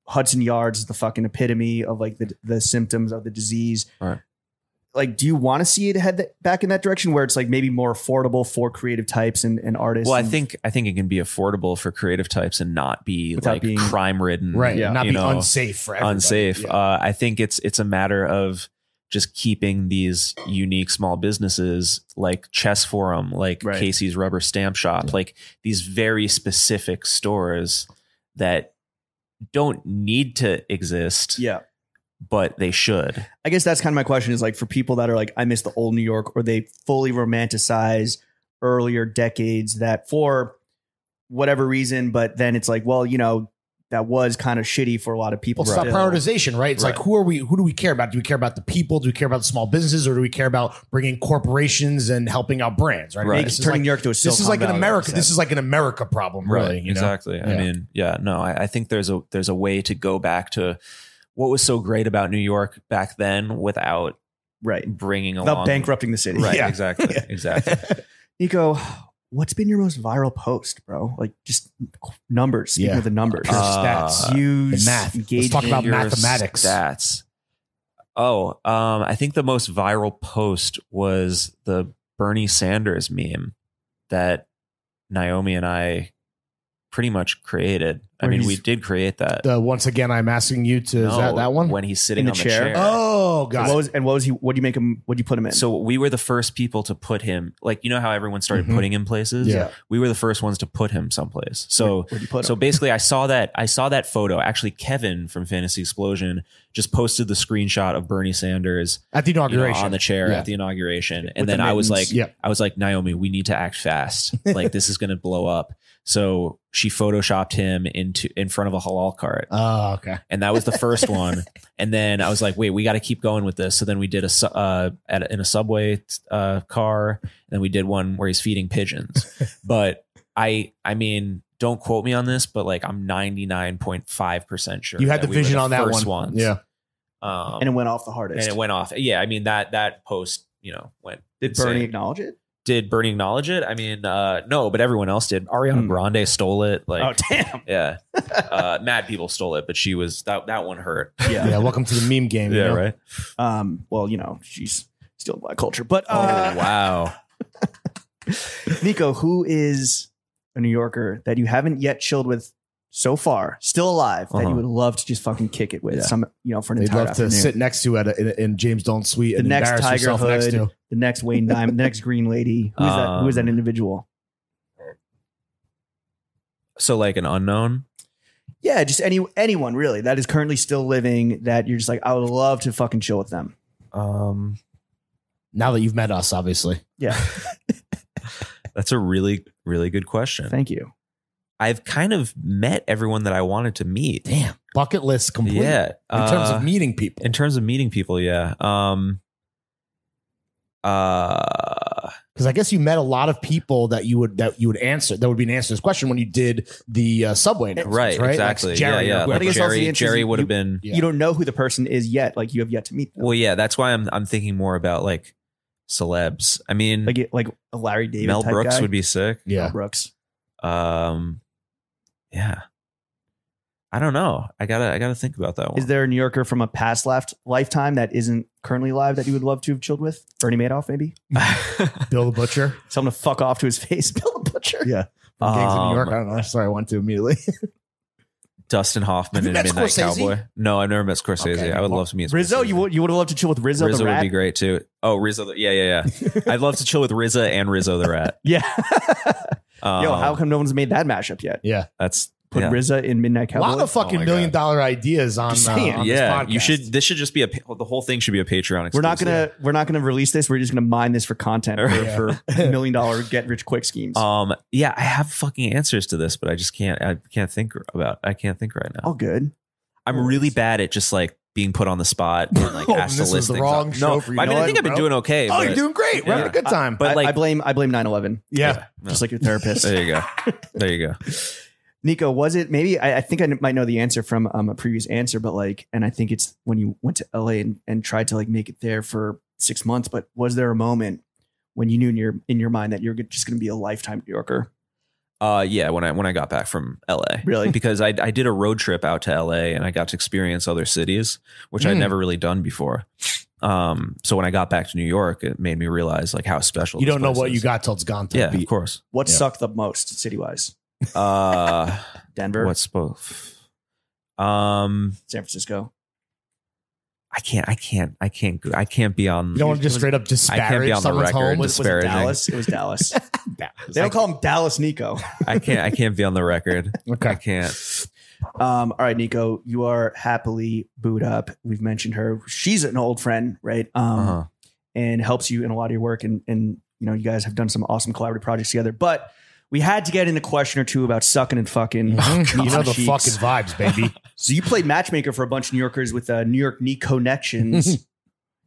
Hudson Yards is the fucking epitome of like the symptoms of the disease. Right. Like, do you want to see it head back in that direction where it's like maybe more affordable for creative types and artists? Well, I and- think it can be affordable for creative types and not be Without like being- crime ridden, Right. Yeah. Not you be know, unsafe for everybody. unsafe. Yeah. I think it's a matter of just keeping these unique small businesses like Chess Forum, like Right. Casey's Rubber Stamp Shop, like these very specific stores that don't need to exist, yeah. but they should. I guess that's kind of my question is like for people that are like, I miss the old New York, or they fully romanticize earlier decades that for whatever reason, but then it's like, well, that was kind of shitty for a lot of people. Well, it's about still. prioritization, right? It's like, who do we care about? Do we care about the people? Do we care about the small businesses, or do we care about bringing corporations and helping out brands? Right. Right. This is Turning like, New York to a this is Silicon like an Valley, America. like This is like an America problem, really. You know? Exactly. I Yeah. mean, I think there's a way to go back to what was so great about New York back then without Right. bringing Without along bankrupting the city. Right. Yeah. Exactly. Exactly. Nico, what's been your most viral post, bro? Like just numbers. Speaking Yeah. of the numbers. Pure stats. Views, and math. Let's engagement. talk about Your mathematics. Stats. Oh, I think the most viral post was the Bernie Sanders meme that Naomi and I pretty much created. I Where mean, we he's- did create that. Once again, I'm asking you to. Is No, that one? when he's sitting In the on the chair? chair? Oh, got it. What was he? What do you make him? What do you put him in? So we were the first people to put him, like, you know how everyone started Mhm. putting him places? Yeah. We were the first ones to put him someplace. So where'd you put so him? basically I saw that photo. Actually, Kevin from Fantasy Explosion just posted the screenshot of Bernie Sanders At the you know, inauguration. on the chair Yeah. at the inauguration. With And the then I was mittens. like, Yep. Naomi, we need to act fast. Like this is going to blow up. So she photoshopped him in front of a halal cart. Oh, okay. And that was the first one. And then I was like, wait, we got to keep going with this. So then we did in a subway car. And then we did one where he's feeding pigeons. But I mean, don't quote me on this, but like I'm 99.5% sure. You had the we were vision on that first one. ones. Yeah. and it went off the hardest. And it went off. Yeah. I mean, that post, went. Did insane. Bernie acknowledge it? Did Bernie acknowledge it? I mean, no, but everyone else did. Ariana Grande stole it. Like, Oh damn! yeah. Mad people stole it, but she was that one hurt. Yeah. Welcome to the meme game. you know? Right. Well, she's still black culture. But Oh, wow. Nico, who is a New Yorker that you haven't yet chilled with so far, still alive, that you would love to just fucking kick it with Yeah. some, for an They'd entire love to afternoon? sit next to in James Dolan's suite The and next embarrass Tiger yourself next Hood, to. the next Wayne Diamond, the next Green Lady. Who is that? Who is that individual? So like an unknown. Yeah, just anyone really that is currently still living that you're just like, I would love to fucking chill with them. Now that you've met us, obviously. Yeah, That's a really, really good question. thank you. I've kind of met everyone that I wanted to meet. Damn. Bucket list complete. Yeah. In terms of meeting people. In terms of meeting people, yeah. Because I guess you met a lot of people that you would answer. That would be an answer to this question when you did the subway announcements, Right, right? exactly. Like Jerry yeah. or Like I guess also the Jerry, answer is Jerry would have you- been. Yeah. You don't know who the person is yet. Like you have yet to meet them. Well, yeah. That's why I'm thinking more about like celebs. I mean, Like a Larry David Mel type Brooks guy. would be sick. Yeah. Mel Brooks. Yeah. I don't know. I gotta think about that one. Is there a New Yorker from a past lifetime that isn't currently alive that you would love to have chilled with? Bernie Madoff, maybe? Bill the Butcher. Someone to fuck off to his face. Bill the Butcher. Yeah. From Gangs of New York. Um, I don't know. Sorry, I went to immediately. Dustin Hoffman Have in you met Midnight Scorsese? Cowboy? No, I've never met Scorsese. Okay. I would love to meet Rizzo, Scorsese. you would have loved to chill with Rizzo, Rizzo the would rat? be great too. Oh, Rizzo. Yeah. I'd love to chill with RZA and Rizzo the Rat. Yeah. Yo, how come no one's made that mashup yet? Yeah. That's Put yeah. RZA in Midnight A Cowboy. lot of fucking my $1 million God. ideas on, Just saying. on yeah. this You podcast. should. This should just be the whole thing should be a Patreon. we're Exclusive. not gonna release this. We're just gonna mine this for content Yeah. for $1 million get rich quick schemes. Yeah, I have fucking answers to this, but I just can't. I can't think right now. All good. I'm really bad at just like being put on the spot and like Oh, asked to this list was the things wrong up. show No, for you. I You mean, know I think what, I've been bro? doing okay. Oh, but you're doing great. We're having a Yeah. good time. But like, I blame 9/11. yeah. Just like your therapist. there you go. There you go. Nico, was it maybe? I think I might know the answer from a previous answer, but like, and I think it's when you went to LA and tried to like make it there for 6 months. But was there a moment when you knew in your mind that you're just going to be a lifetime New Yorker? Yeah, when I got back from LA. Really? Because I did a road trip out to LA and I got to experience other cities, which I'd never really done before. So when I got back to New York, it made me realize like how special You this don't know place what is. you got till it's gone to Yeah, the beat. of course. What sucked the most city wise? Denver, What's both? San Francisco. I can't be on. You don't want to just straight up I can't disparage be on the someone's record. home. Was it Disparaging. Dallas? It was Dallas. They don't call him Dallas Nico. I can't be on the record. Okay. I can't. All right, Nico, you are happily booed up. We've mentioned her. She's an old friend, right? And helps you in a lot of your work. And you know, you guys have done some awesome collaborative projects together. But we had to get in a question or two about sucking and fucking. You know the cheeks. fucking vibes, baby. So you played matchmaker for a bunch of New Yorkers with New York Knee Connections.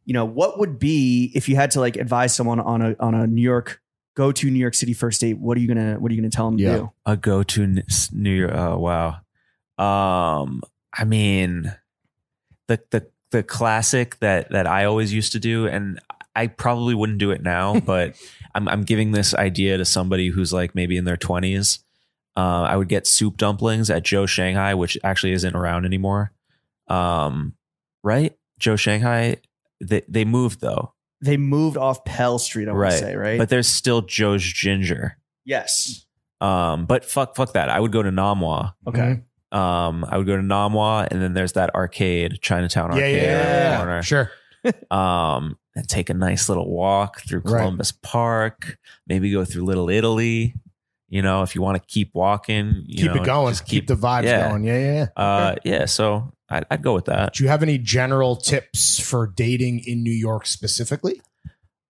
You know, what would be if you had to like advise someone on a New York go-to New York City first date? What are you gonna tell them to Yeah. do? A go-to New York. Oh wow. I mean, the classic that I always used to do, and I probably wouldn't do it now, but I'm giving this idea to somebody who's like maybe in their 20s. I would get soup dumplings at Joe Shanghai, which actually isn't around anymore. Right? Joe Shanghai. They moved though. They moved off Pell Street, I want to say, right? But there's still Joe's Ginger. yes. But fuck that. I would go to Namwa. Okay. I would go to Namwa, and then there's that arcade, Chinatown Yeah, arcade around the corner. Sure. And take a nice little walk through Right. Columbus Park. Maybe go through Little Italy. You know, if you want to keep walking, Keep it going. just Keep the vibes yeah. going. Yeah. Yeah. So I'd go with that. Do you have any general tips for dating in New York specifically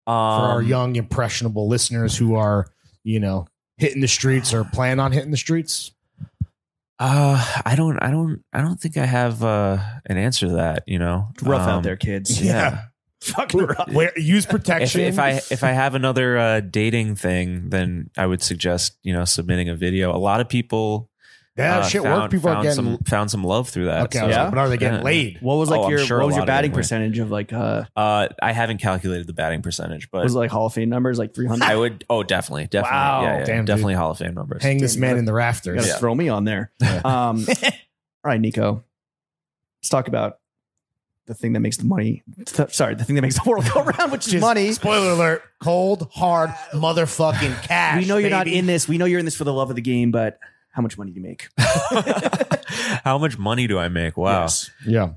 for our young impressionable listeners who are, you know, hitting the streets or plan on hitting the streets? I don't think I have an answer to that. You know, It's rough out there, kids. Yeah. Fucking rough. Use protection. If I have another dating thing, then I would suggest, you know, submitting a video. A lot of people shit work. People are getting found some love through that. okay. So, Yeah? But are they getting Yeah. laid? What was like I'm your sure what a was lot your of them batting were. percentage of like I haven't calculated the batting percentage, but was it like Hall of Fame numbers like 300? I would. Oh, definitely. Wow. Yeah, Damn, definitely Hall of Fame numbers. Hang this Damn, man you in the You rafters. gotta throw me on there. All right, Nico. Let's talk about the thing that makes the money. Sorry, the thing that makes the world go round, which is Just money. Spoiler alert: cold, hard, motherfucking cash. We know you're not baby. in this. We know you're in this for the love of the game, but how much money do you make? How much money do I make? Wow. Yes. Yeah.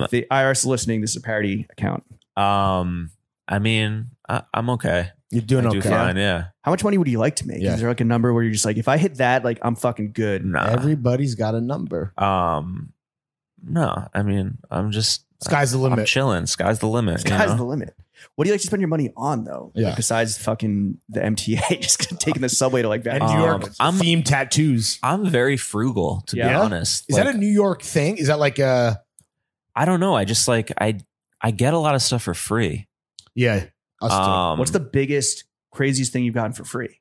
If the IRS is listening, this is a parody account. I mean, I'm okay. You're doing I do okay. fine. Yeah. How much money would you like to make? Yeah. Is there like a number where you're just like, if I hit that, like I'm fucking good? Nah. Everybody's got a number. No. I mean, I'm just. Sky's the I'm limit. chilling. Sky's the limit. Sky's you know? the limit. What do you like to spend your money on though? Yeah. Like, besides fucking the MTA, just taking the subway to like And Vatican. New York I'm- themed tattoos. I'm very frugal, to be Yeah? honest. Is that a New York thing? Is that like a I don't know. I just like I get a lot of stuff for free. yeah? Us too. What's the biggest, craziest thing you've gotten for free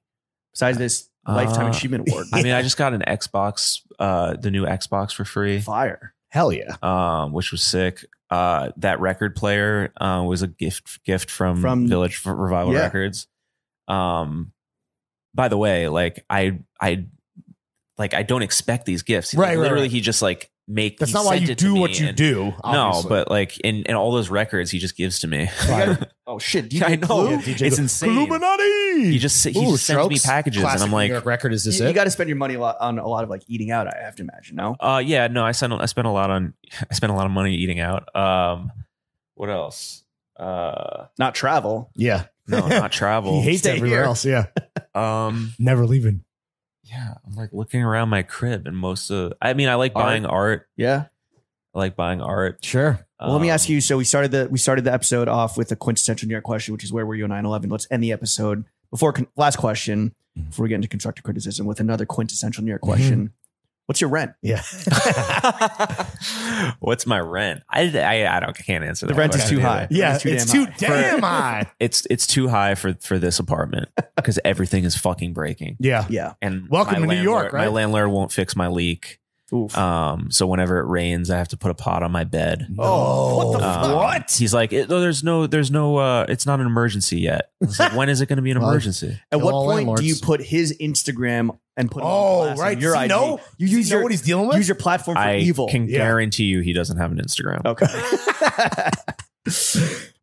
besides this Lifetime Achievement Award? I mean, I just got an Xbox, the new Xbox for free, Fire. Hell yeah! which was sick. That record player was a gift from Village Revival Yeah. Records. By the way, like I don't expect these gifts. Right, right, Literally, right. he just like That's he not why sent you it to do me what you and- do. No, Obviously. but like in all those records, he just gives to me. Oh shit! DJ I know. Clue? Yeah, DJ It's Clue. insane. Illuminati. He just sends me Strokes. packages, Classic and I'm like, New York record. Is this You it? got to spend your money on a lot of like eating out. I have to imagine. No. yeah, no, I spent a lot of money eating out. What else? Not travel. yeah. No, not travel. He hates Stay everywhere here. else. Yeah. Um, Never leaving. yeah, I'm like looking around my crib, and I like Art? buying art. Yeah. I like buying art. Sure. Well, let me ask you. So we started the episode off with a quintessential New York question, which is where were you on 9/11? Let's end the episode last question before we get into constructive criticism with another quintessential New York question. What's your rent? Yeah. What's my rent? I can't answer that. The rent is question too either. high. Yeah. It's too It's damn too high. damn high. It's too high for this apartment because everything is fucking breaking. Yeah. Yeah. And Welcome my to New York, landlord- My right? landlord won't fix my leak. Oof. So whenever it rains, I have to put a pot on my bed. Oh, what the what? He's like, there's no, it's not an emergency yet. I was like, when is it going to be an emergency? At what All point landlords. do you put his Instagram and put him on Oh, blast on right. your Does he IG? know? You Does he use know what he's dealing with? Use your platform for I evil. can Yeah. guarantee you he doesn't have an Instagram. Okay.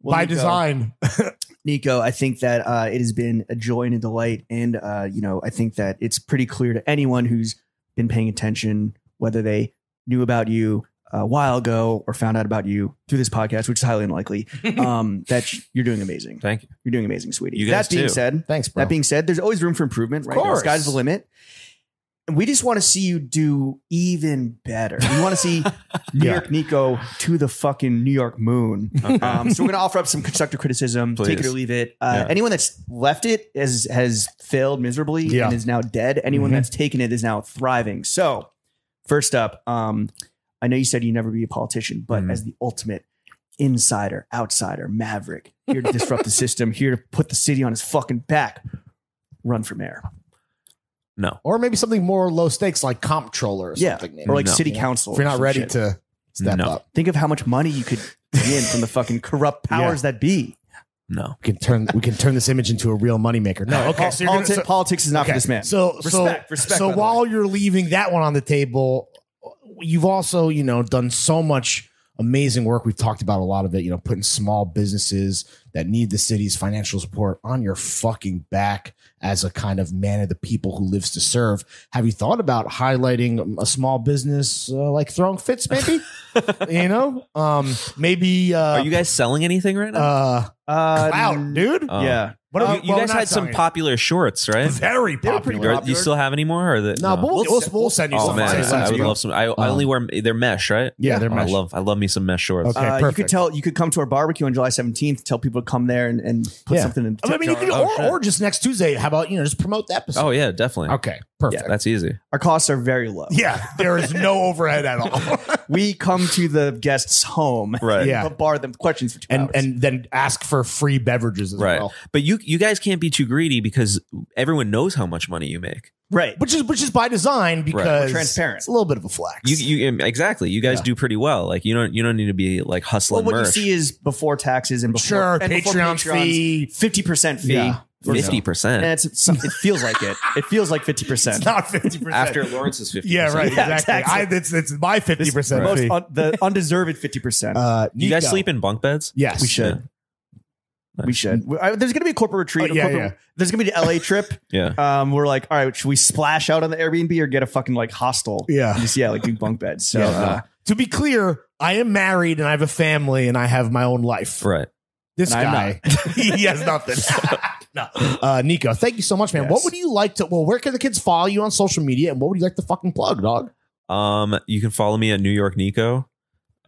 Well, By Nico, design. Nico, I think that it has been a joy and a delight, and I think that it's pretty clear to anyone who's been paying attention, whether they knew about you a while ago or found out about you through this podcast, which is highly unlikely, that you're doing amazing. Thank you. You're doing amazing, sweetie. You guys that being too. said, Thanks, bro. that being said, there's always room for improvement, right? course. The sky's the limit. And we just want to see you do even better. We want to see New Yeah. York Nico to the fucking New York moon. So we're going to offer up some constructive criticism. Take it Please. or leave it. Yeah. Anyone that's left it has failed miserably Yeah. and is now dead. Anyone that's taken it is now thriving. So first up, I know you said you'd never be a politician, but as the ultimate insider, outsider, maverick, here to disrupt the system, here to put the city on his fucking back, run for mayor. No. Or maybe something more low stakes like comptroller or Yeah. something. Or like No. city council. If you're or not some ready shit. to step No. up, Think of how much money you could be in from the fucking corrupt powers that be. No. we can turn this image into a real moneymaker. No, okay. So you're gonna, so, Politics is not okay. for this man. So Respect, So by the while you're leaving that one on the table, you've also done so much amazing work. We've talked about a lot of it. Putting small businesses that need the city's financial support on your fucking back as a kind of man of the people who lives to serve. Have you thought about highlighting a small business like Throwing Fits? Maybe maybe. Are you guys selling anything right now? Clout, dude? Oh. yeah. What are You we- well, guys we're not had some selling it. popular shorts, right? Very They were pretty popular. Do you still have any more? Or that, No, but we'll send you Oh some. man, Send some I to would you. love some. I only wear they're mesh, right? Yeah, they're Oh, mesh. I love me some mesh shorts. Okay. You could perfect. you could come to our barbecue on July 17th, tell people to come there and put Yeah. something in. I mean, you could, or just next Tuesday. How about just promote the episode? Oh yeah, definitely. Okay, perfect. That's easy. Our costs are very low. Yeah, there is no overhead at all. We come to the guest's home, Right. Yeah. bombard them with questions for 2 hours. and then ask for free beverages as Right. well. But you guys can't be too greedy because everyone knows how much money you make. right, Which is by design because We're transparent. It's a little bit of a flex. You exactly. You guys Yeah. do pretty well. Like you don't need to be like well, hustling what you merch. see is before taxes and before Sure, and before Patreon Patreons, fee. 50% fee. Yeah. 50%. And it feels like it. It feels like 50%. It's not 50%. After Lawrence's 50%. yeah, right. Yeah, Exactly. exactly. It's my 50% Most fee. the undeserved 50%. You guys Nico. sleep in bunk beds? Yes, we should. We should. There's going to be a corporate retreat. Oh, yeah, a corporate, There's going to be the LA trip. Yeah. We're like, all right, should we splash out on the Airbnb or get a fucking like hostel? Yeah. And just like do bunk beds. So Yeah. To be clear, I am married and I have a family and I have my own life. Right. This And I'm guy, he has nothing. No. Nico, thank you so much, man. Yes. What would you like to? Well, where can the kids follow you on social media, and what would you like to fucking plug, dog? You can follow me at New York Nico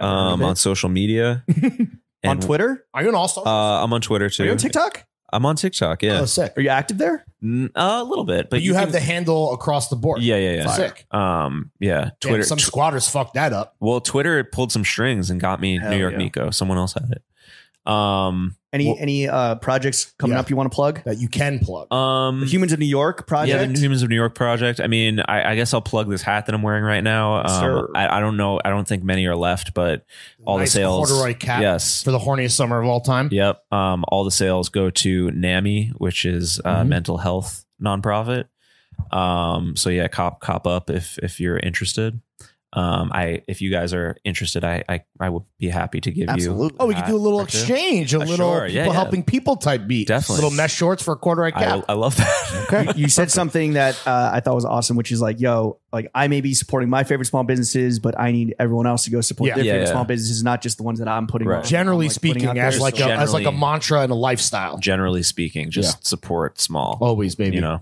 on social media. on And, Twitter? Are you on all social? I'm on Twitter too. Are you on TikTok? I'm on TikTok. Yeah. Oh, sick. Are you active there? A little bit, but But you have can- the handle across the board. Yeah. Sick. Yeah. Damn, Twitter. some squatters fucked that up. Well, Twitter pulled some strings and got me Hell New York yeah. Nico. Someone else had it. Any projects coming Yeah. up you want to plug? That you can plug. The Humans of New York project. Yeah, the Humans of New York project. I mean, I guess I'll plug this hat that I'm wearing right now. Sure. I don't know. I don't think many are left, but all Nice the sales. corduroy cap Yes. for the horniest summer of all time. Yep. All the sales go to NAMI, which is a mental health nonprofit. So yeah, cop up if you're interested. If you guys are interested, I would be happy to give Absolutely. you. Oh, we could do a little or two. exchange, a little Sure, people yeah. helping people type beat. Definitely. Little mesh shorts for a corduroy cap. I love that. Okay. You said something that I thought was awesome, which is like, yo, like I may be supporting my favorite small businesses, but I need everyone else to go support Yeah. their Yeah, favorite yeah. small businesses, not just the ones that I'm putting Right. on. Generally I'm, like, putting speaking, out as there. like So a Generally- mantra and a lifestyle. Generally speaking, just support small. Always, baby. You know.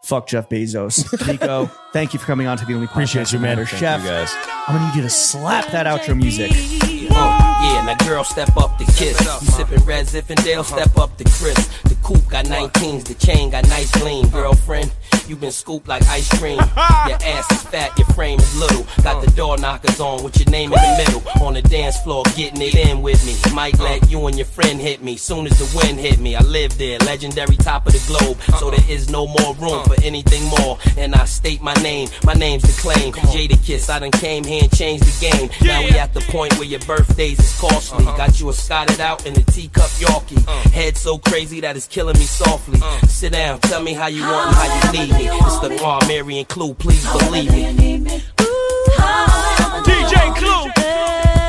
fuck Jeff Bezos. Nico, thank you for coming on to the only podcast. Appreciate you, man. Matters. Thank Chef, You guys. I'm gonna need you to slap that outro music. Yeah, now girl, step up the kiss. You sippin' Red Zinfandel, step up the crisp. The coupe got 19s, the chain got nice gleam. Girlfriend, you been scooped like ice cream. Your ass is fat, your frame is little. Got the door knockers on with your name in the middle. On the dance floor, getting it in with me. Might let you and your friend hit me. Soon as the wind hit me, I live there, legendary top of the globe. So there is no more room for anything more. And I state my name, my name's the claim. Jadakiss, I done came here and changed the game. Now we at the point where your birthdays is costly. Got you a Scotted out in a teacup Yorkie. Head so crazy that it's killing me softly. Sit down, tell me how you want and how you need me. It's the Marion Clue, please believe me. DJ Clue,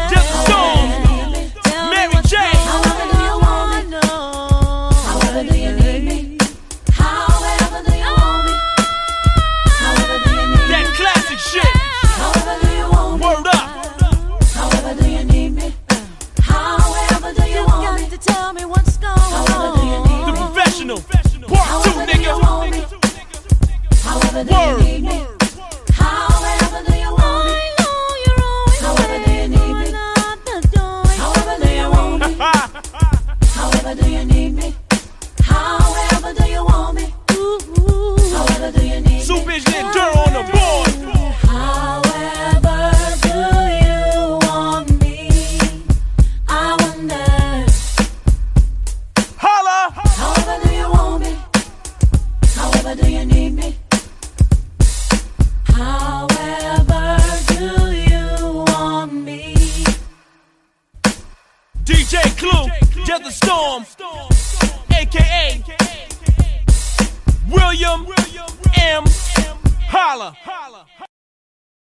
Just a Song, Mary J. However do you want me? However do you need me? However do you want me? However do you need me? That classic shit. However do you want me? Word up. However do you need me? However do you want me? To tell me what's going However do you need The me? professional. Part 2, However do you nigga. want me? However do you need me? However do you want me? However do you need me? However do you want me? However do you need me? However do you want me? However do you need me? Super Engineer Dur on the board. However do you want me? I wonder. Holla. However do you want me? However do you need me? However do you want me? DJ Clue, Just a Storm, aka William M. Holla.